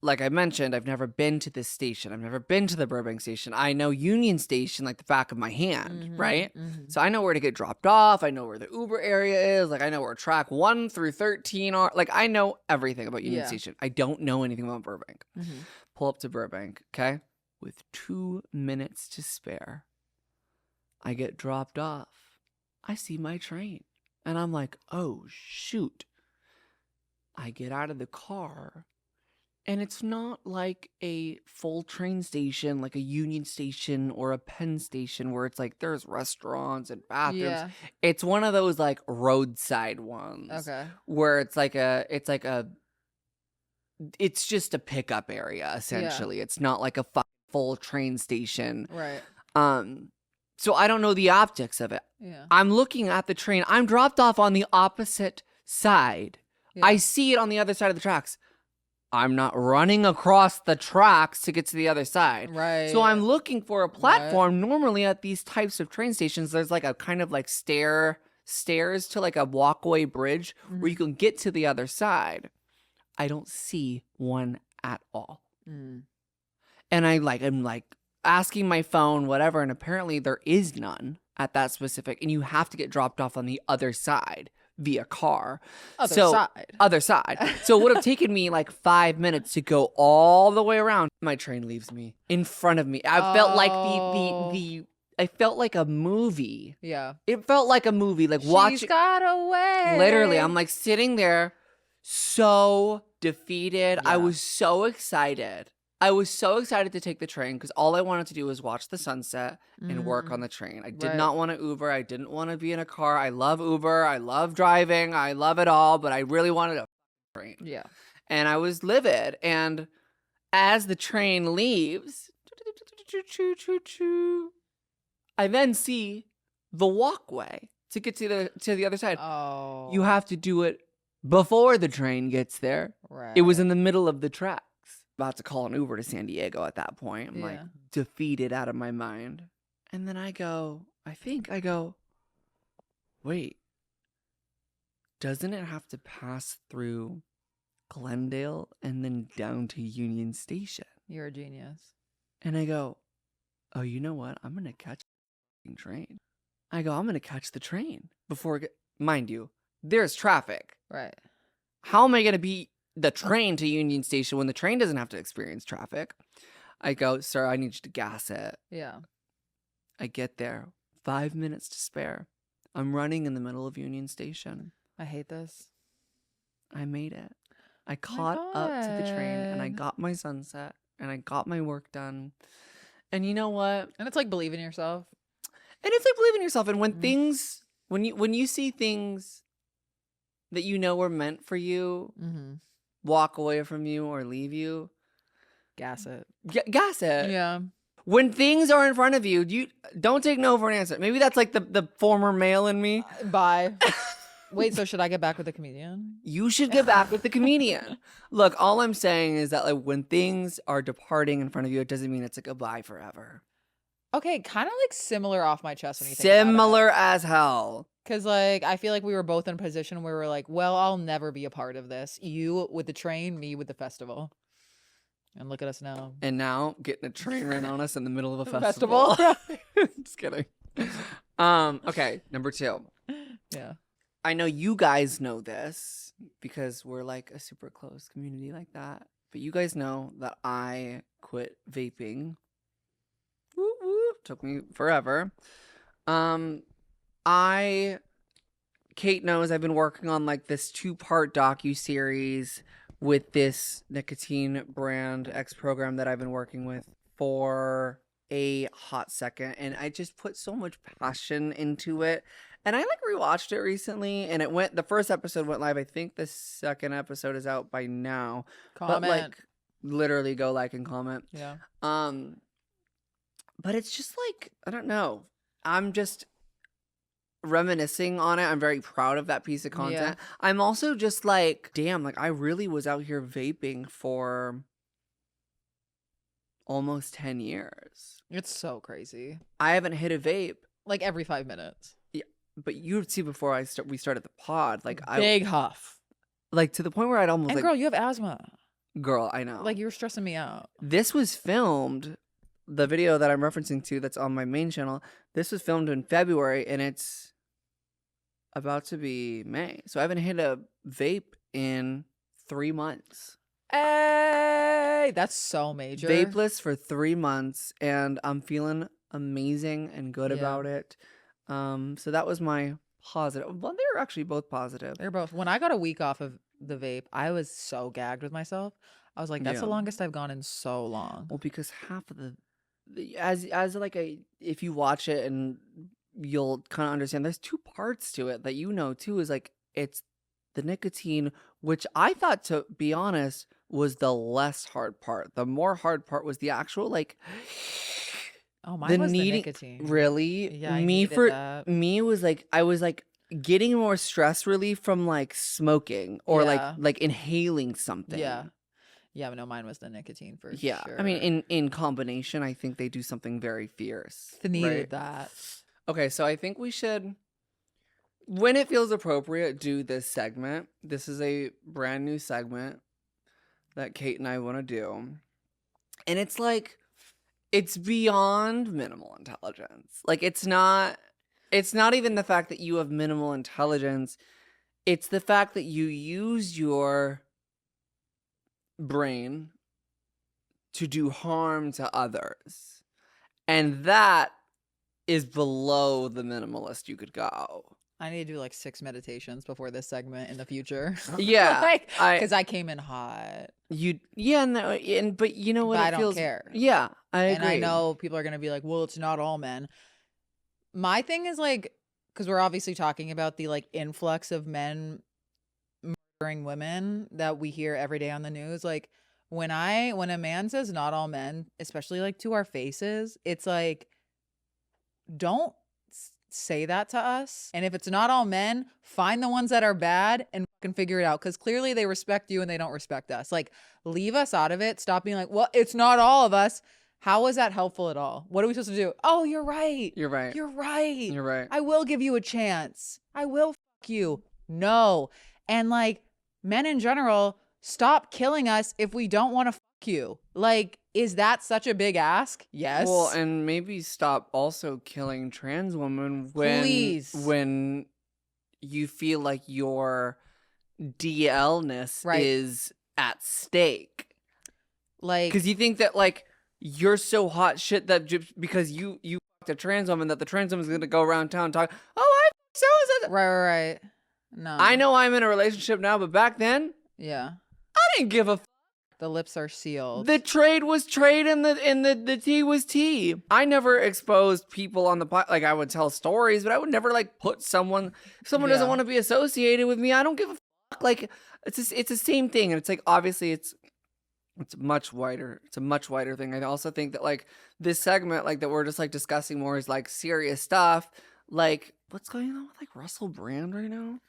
Like I mentioned, I've never been to this station. I've never been to the Burbank station. I know Union Station like the back of my hand, right? So I know where to get dropped off. I know where the Uber area is. Like I know where track 1 through 13 are. Like I know everything about Union Station. I don't know anything about Burbank. Pull up to Burbank, okay? With 2 minutes to spare, I get dropped off. I see my train. And I'm like, oh, shoot. I get out of the car. And it's not like a full train station, like a Union Station or a Penn Station where it's like there's restaurants and bathrooms. Yeah. It's one of those like roadside ones. Okay. Where it's just a pickup area, essentially. It's not like a full train station. Right. So I don't know the optics of it. Yeah. I'm looking at the train. I'm dropped off on the opposite side. Yeah. I see it on the other side of the tracks. I'm not running across the tracks to get to the other side. Right. So I'm looking for a platform. Right. Normally at these types of train stations, there's like a kind of like stairs to like a walkway bridge where you can get to the other side. I don't see one at all. And I'm like asking my phone, whatever, and apparently there is none at that specific, and you have to get dropped off on the other side via car. Other side. So it would have taken me like 5 minutes to go all the way around. My train leaves me in front of me. I felt like I felt like a movie. Yeah. It felt like a movie. Like She's got away. Literally, I'm like sitting there so defeated. Yeah. I was so excited. I was so excited to take the train because all I wanted to do was watch the sunset and work on the train. I did not want to Uber. I didn't want to be in a car. I love Uber. I love driving. I love it all. But I really wanted a train. Yeah. And I was livid. And as the train leaves, I then see the walkway to get to the other side. Oh. You have to do it before the train gets there. Right. It was in the middle of the tracks. About to call an Uber to San Diego at that point. I'm like defeated out of my mind. And then I go, wait, doesn't it have to pass through Glendale and then down to Union Station? You're a genius. And I go, oh, you know what? I'm going to catch the train. I'm going to catch the train before, mind you, there's traffic. Right. How am I going to be the train to Union Station when the train doesn't have to experience traffic? I go, sir, I need you to gas it. Yeah. I get there, 5 minutes to spare. I'm running in the middle of Union Station. I hate this. I made it. I caught up to the train and I got my sunset and I got my work done. And you know what? And it's like believe in yourself. And it's like believe in yourself. And when things, when you see things that you know were meant for you, walk away from you or leave you, gas it. Gas it. Yeah. When things are in front of you, you don't take no for an answer. Maybe that's like the former male in me. Bye. Wait, so should I get back with the comedian? You should get back with the comedian. Look, all I'm saying is that like when things are departing in front of you, it doesn't mean it's a goodbye forever. Okay, kind of like similar off my chest when you think similar as hell. Because, like, I feel like we were both in a position where we're like, well, I'll never be a part of this. You with the train, me with the festival. And look at us now. And now, getting a train ran on us in the middle of a festival. Just kidding. Okay, number 2. Yeah. I know you guys know this because we're like a super close community like that. But you guys know that I quit vaping. Woo woo. Took me forever. Kate knows I've been working on like this 2-part docu-series with this nicotine brand X program that I've been working with for a hot second. And I just put so much passion into it. And I like rewatched it recently, and the first episode went live. I think the second episode is out by now. Comment. But like literally go like and comment. Yeah. But it's just like, I don't know. I'm just reminiscing on it. I'm very proud of that piece of content. Yeah. I'm also just like, damn, like I really was out here vaping for almost 10 years. It's so crazy. I haven't hit a vape like every 5 minutes. Yeah, but you'd see before we started the pod, like big huff, like to the point where I'd almost and like, girl, you have asthma. Girl, I know. Like you were stressing me out. This was filmed. The video that I'm referencing to that's on my main channel, this was filmed in February, and it's about to be May. So I haven't hit a vape in 3 months. Hey, that's so major. Vapeless for 3 months, and I'm feeling amazing and good about it. So that was my positive. Well, they were actually both positive. They're both. When I got a week off of the vape, I was so gagged with myself. I was like, that's the longest I've gone in so long. Well, because half of the as like if you watch it, and you'll kind of understand there's 2 parts to it that too, is like it's the nicotine, which I thought, to be honest, was the less hard part. The more hard part was the actual like mine was the nicotine. Really? Yeah, me was like I was like getting more stress relief from like smoking or like inhaling something. Yeah, but no, mine was the nicotine for sure. I mean, in combination, I think they do something very fierce. They needed that. Okay, so I think we should, when it feels appropriate, do this segment. This is a brand new segment that Kate and I want to do. And it's like, it's beyond minimal intelligence. Like, it's not even the fact that you have minimal intelligence. It's the fact that you use your brain to do harm to others, and that is below the minimalist you could go. I need to do like 6 meditations before this segment in the future. Yeah, like because I came in hot. But you know what? But I don't care. Yeah, I agree. And I know people are gonna be like, well, it's not all men. My thing is like, because we're obviously talking about the like influx of men murdering women that we hear every day on the news. Like when a man says not all men, especially like to our faces, it's like, don't say that to us. And if it's not all men, find the ones that are bad and fucking figure it out, because clearly they respect you and they don't respect us. Like, leave us out of it. Stop being like, well, it's not all of us. How is that helpful at all? What are we supposed to do? Oh, you're right. You're right. You're right. You're right. I will give you a chance. I will fuck you. No. And like, men in general, stop killing us if we don't want to fuck you. Like, is that such a big ask? Yes. Well, and maybe stop also killing trans women when you feel like your DL-ness is at stake. Like, because you think that like you're so hot shit that because you fucked a trans woman, that the trans woman's gonna go around town talking, oh, I so is it. Right. No. I know I'm in a relationship now, but back then, yeah, I didn't give a The lips are sealed. The trade was trade, and the tea was tea. I never exposed people on the pod. Like, I would tell stories, but I would never like put someone. If someone doesn't want to be associated with me, I don't give a fuck. Like, it's the same thing, and it's like, obviously it's much wider. It's a much wider thing. I also think that like this segment, like that we're just like discussing more, is like serious stuff. Like, what's going on with like Russell Brand right now?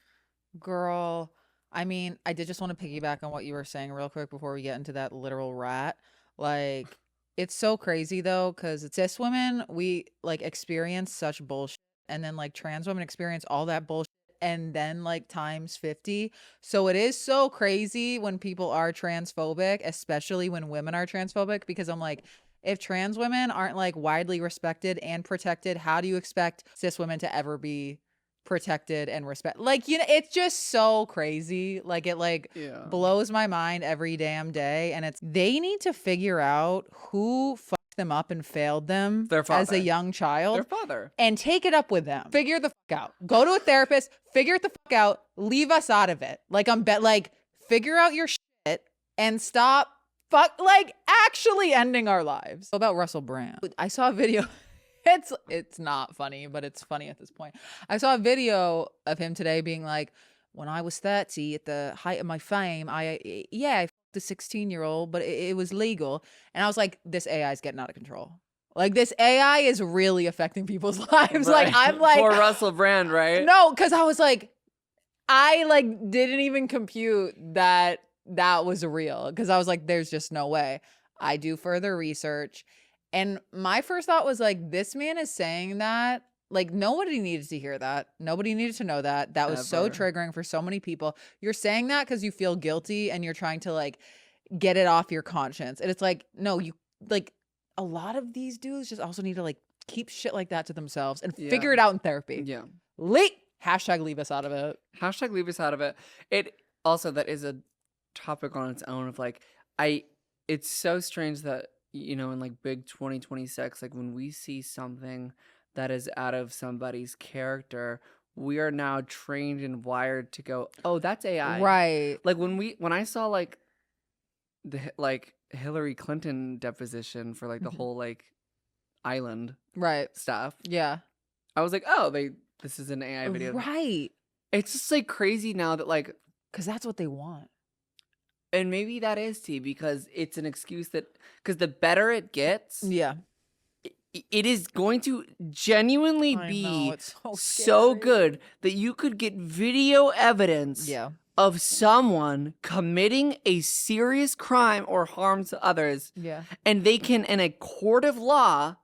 Girl, I mean, I did just want to piggyback on what you were saying real quick before we get into that literal rat. Like, it's so crazy though, because cis women, we like experience such bullshit, and then like trans women experience all that bullshit, and then like times 50. So it is so crazy when people are transphobic, especially when women are transphobic, because I'm like, if trans women aren't like widely respected and protected, how do you expect cis women to ever be protected and respect? Like, you know, it's just so crazy. Like, it like blows my mind every damn day. And they need to figure out who fucked them up and failed them as a young child. Their father. And take it up with them. Figure the fuck out. Go to a therapist, figure it the fuck out, leave us out of it. Like, figure out your shit and stop actually ending our lives. About Russell Brand, I saw a video It's not funny, but it's funny at this point. I saw a video of him today being like, when I was 30 at the height of my fame, I fucked a 16-year-old, but it was legal. And I was like, this AI is getting out of control. Like, this AI is really affecting people's lives. Right. Like, I'm like, poor Russell Brand, right? No, because I was like, I like didn't even compute that was real, because I was like, there's just no way. I do further research, and my first thought was like, this man is saying that. Like, nobody needed to hear that. Nobody needed to know that. That was so triggering for so many people. You're saying that because you feel guilty and you're trying to like get it off your conscience. And it's like, no, you like a lot of these dudes just also need to like keep shit like that to themselves and figure it out in therapy. Yeah. Hashtag leave us out of it. Hashtag leave us out of it. It also, that is a topic on its own of like, it's so strange that, you know, in like big 2026, like when we see something that is out of somebody's character, we are now trained and wired to go, oh, that's AI. Right. Like when I saw like the like Hillary Clinton deposition for like the whole like island stuff. Yeah. I was like, oh, this is an AI video. Right. It's just like crazy now that like, because that's what they want. And maybe that is T, because it's an excuse that, because the better it gets, it is going to genuinely be so good that you could get video evidence of someone committing a serious crime or harm to others. Yeah. And they can, in a court of law,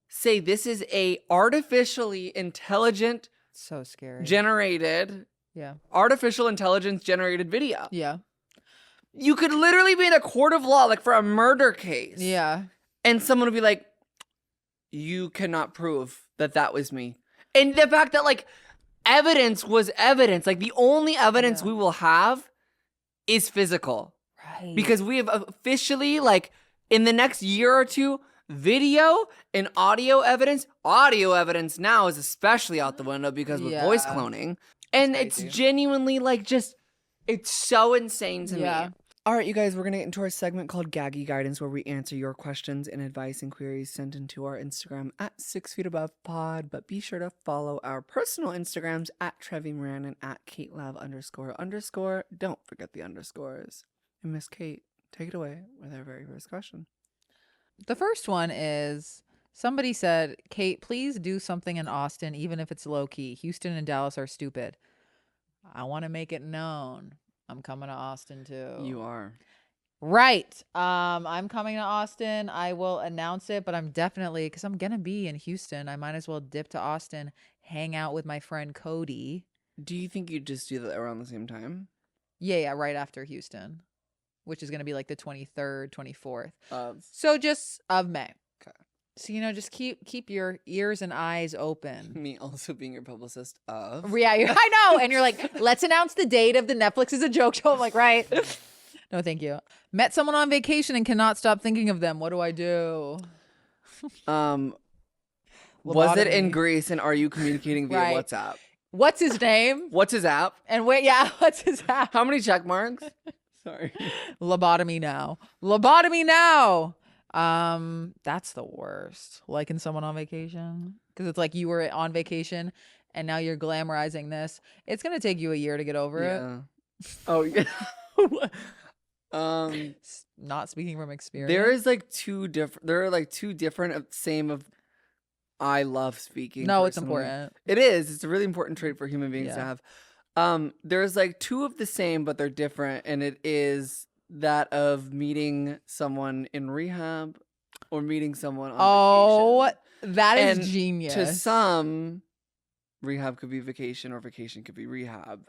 say this is a artificially intelligent, so scary, generated, artificial intelligence generated video. Yeah. You could literally be in a court of law, like for a murder case. Yeah. And someone would be like, you cannot prove that was me. And the fact that like evidence was evidence, like the only evidence we will have is physical. Right. Because we have officially, like in the next year or two, video and audio evidence now is especially out the window because with voice cloning. And it's genuinely like just, it's so insane to me. All right, you guys, we're going to get into our segment called Gaggy Guidance, where we answer your questions and advice and queries sent into our Instagram at 6feetabovepod. But be sure to follow our personal Instagrams at Trevi Moran and at KateLav__. Don't forget the underscores. And Miss Kate, take it away with our very first question. The first one is, somebody said, Kate, please do something in Austin, even if it's low-key. Houston and Dallas are stupid. I want to make it known. I'm coming to Austin too. You are. Right. I'm coming to Austin. I will announce it, but I'm definitely, because I'm going to be in Houston, I might as well dip to Austin, hang out with my friend Cody. Do you think you'd just do that around the same time? Yeah, right after Houston, which is going to be like the 23rd, 24th. So just of May. Okay. So, you know, just keep your ears and eyes open. Me also being your publicist of. Yeah, I know. And you're like, let's announce the date of the Netflix is a joke show. I'm like, right. No, thank you. Met someone on vacation and cannot stop thinking of them. What do I do? Was it in Greece, and are you communicating via WhatsApp? What's his name? What's his app? And wait, what's his app? How many check marks? Sorry. Lobotomy now. Lobotomy now. That's the worst. Liking someone on vacation, because it's like you were on vacation and now you're glamorizing this. It's gonna take you a year to get over it. Oh yeah. Not speaking from experience. There are like two different same of I love speaking. No, personally. It's important. It is. It's a really important trait for human beings to have. There's like two of the same, but they're different, and it is that of meeting someone in rehab or meeting someone on vacation. That is genius. To some, rehab could be vacation or vacation could be rehab.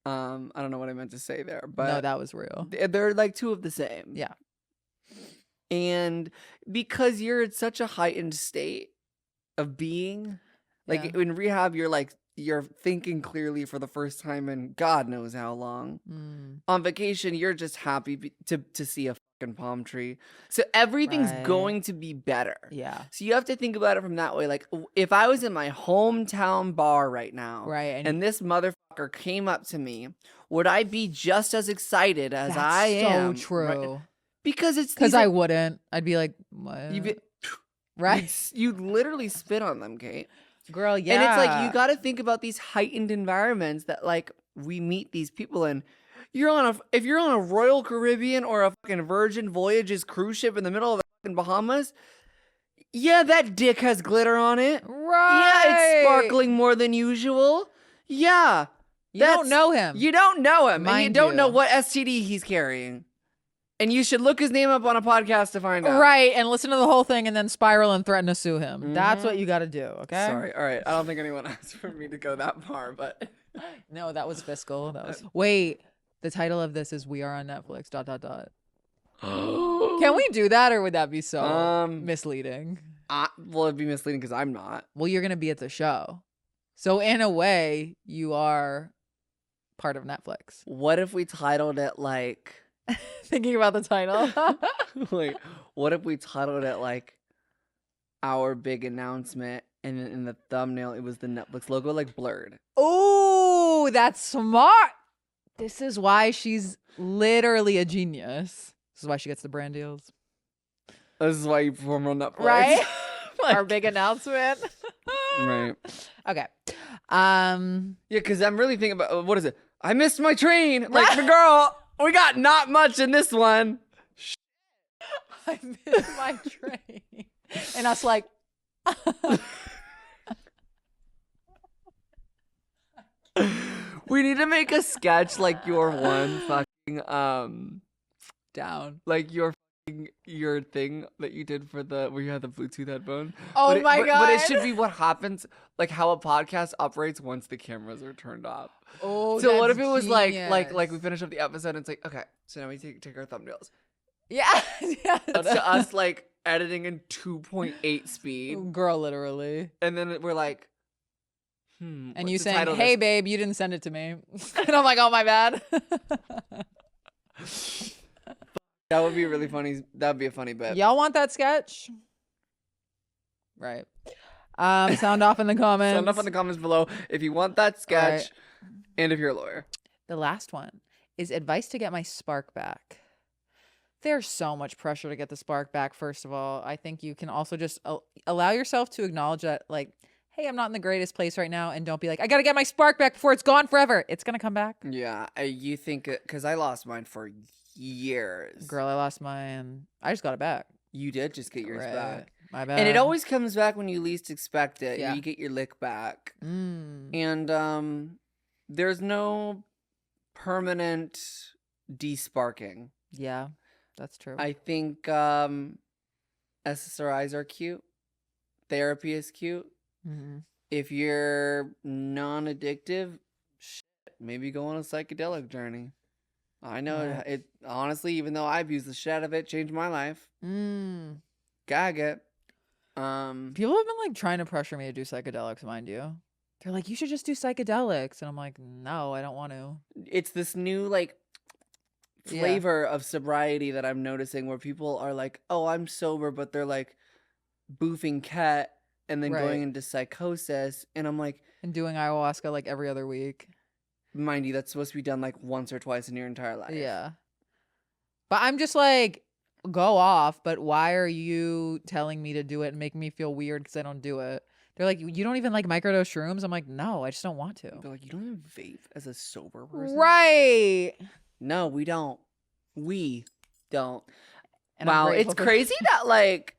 I don't know what I meant to say there, but no, that was real. They're like two of the same. Yeah. And because you're in such a heightened state of being, like in rehab, you're thinking clearly for the first time in God knows how long. On vacation, you're just happy to see a fucking palm tree. So everything's going to be better. Yeah. So you have to think about it from that way. Like if I was in my hometown bar right now, and this motherfucker came up to me, would I be just as excited as I am? So true. Right? Because I wouldn't. I'd be like, what? Right. You'd literally spit on them, Kate. Girl, yeah. And it's like, you got to think about these heightened environments that like we meet these people in. If you're on a Royal Caribbean or a fucking Virgin Voyages cruise ship in the middle of the fucking Bahamas, yeah, that dick has glitter on it. Right. Yeah, it's sparkling more than usual. Yeah. You don't know him. You don't know him. And you Mind don't you. know what STD he's carrying. And you should look his name up on a podcast to find out. Right, and listen to the whole thing and then spiral and threaten to sue him. That's what you got to do, okay? Sorry. All right. I don't think anyone asked for me to go that far, but... No, that was fiscal. Wait, the title of this is We Are on Netflix, ... Can we do that, or would that be so misleading? Well, it'd be misleading because I'm not. Well, you're going to be at the show. So in a way, you are part of Netflix. What if we titled it like... Thinking about the title. Like, what if we titled it like Our Big Announcement, and in the thumbnail it was the Netflix logo like blurred? Oh, that's smart. This is why she's literally a genius. This is why she gets the brand deals. This is why you perform on Netflix. Right? Like, Our big announcement. right. Okay. Yeah, because I'm really thinking about, what is it? I missed my train. Like, the girl... We got not much in this one. I missed my train. And us like... We need to make a sketch like your one fucking, down. like your thing that you did for where you had the Bluetooth headphone. Oh God. God. But it should be what happens, like how a podcast operates once the cameras are turned off. Oh, so what if it was genius. like we finish up the episode and it's like, okay, so now we take our thumbnails. Yeah. Yeah. That's to us like editing in 2.8 speed. Girl, literally. And then we're like, and you saying, hey babe, you didn't send it to me. And I'm like, oh my bad. That would be really funny. That would be a funny bit. Y'all want that sketch? Right. Sound off in the comments. Sound off in the comments below if you want that sketch, and if you're a lawyer. The last one is advice to get my spark back. There's so much pressure to get the spark back. First of all, I think you can also just allow yourself to acknowledge that, like, hey, I'm not in the greatest place right now, and don't be like, I gotta get my spark back before it's gone forever. It's gonna come back. Yeah, you think, because I lost mine for years. Girl, I lost mine. I just got it back. You did just get yours back. My bad. And it always comes back when you least expect it. Yeah. You get your lick back. And there's no permanent desparking. Yeah, that's true. I think SSRIs are cute. Therapy is cute. If you're non-addictive, maybe go on a psychedelic journey. I know it honestly, even though I've used the shit out of it, changed my life. Gag it. People have been like trying to pressure me to do psychedelics, mind you. They're like, you should just do psychedelics. And I'm like, no, I don't want to. It's this new like flavor of sobriety that I'm noticing where people are like, oh, I'm sober, but they're like boofing ket and then going into psychosis. And I'm like, and doing ayahuasca like every other week. Mind you, that's supposed to be done like once or twice in your entire life. Yeah. But I'm just like, go off. But why are you telling me to do it and making me feel weird because I don't do it? They're like, you don't even like microdose shrooms? I'm like, no, I just don't want to. They're like, you don't even vape as a sober person? Right. No, we don't. We don't. And wow, it's crazy that like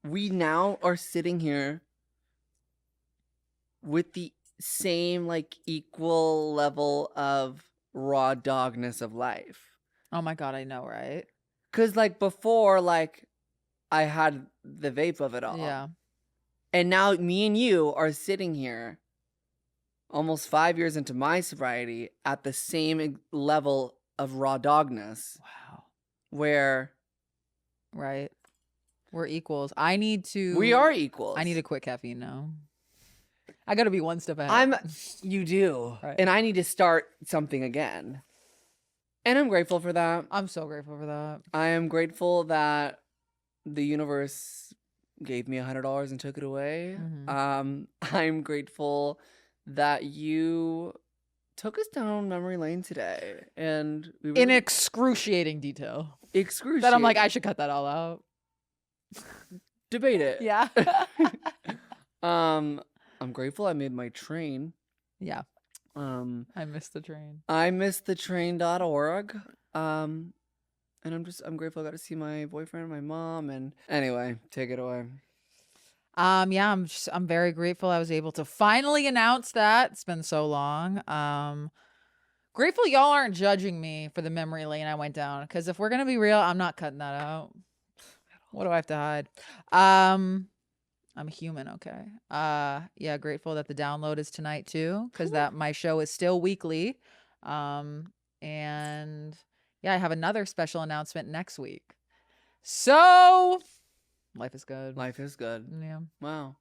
we now are sitting here with the same like equal level of raw dogness of life. Oh my God, I know, right? Because like before, like I had the vape of it all. Yeah. And now me and you are sitting here almost 5 years into my sobriety at the same level of raw dogness. Wow. Where we're equals. We are equals. I need to quit caffeine now. I gotta be one step ahead. You do. Right. And I need to start something again. And I'm grateful for that. I'm so grateful for that. I am grateful that the universe gave me $100 and took it away. I'm grateful that you took us down memory lane today. And we were in excruciating detail. Excruciating. That I'm like, I should cut that all out. debate it. Yeah. I'm grateful I made my train. Yeah. I missed the train. I missed the train.org. And I'm grateful I got to see my boyfriend and my mom. And anyway, take it away. Yeah, I'm very grateful I was able to finally announce that. It's been so long. Grateful y'all aren't judging me for the memory lane I went down, because if we're gonna be real, I'm not cutting that out. What do I have to hide? I'm human, okay. Yeah, grateful that the download is tonight too, because that my show is still weekly. And yeah, I have another special announcement next week. So life is good. Life is good. Yeah. Wow.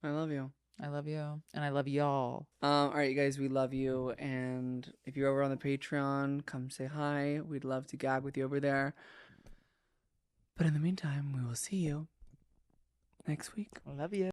I love you. I love you. And I love y'all. All right, you guys, we love you. And if you're over on the Patreon, come say hi. We'd love to gag with you over there. But in the meantime, we will see you next week. I love you.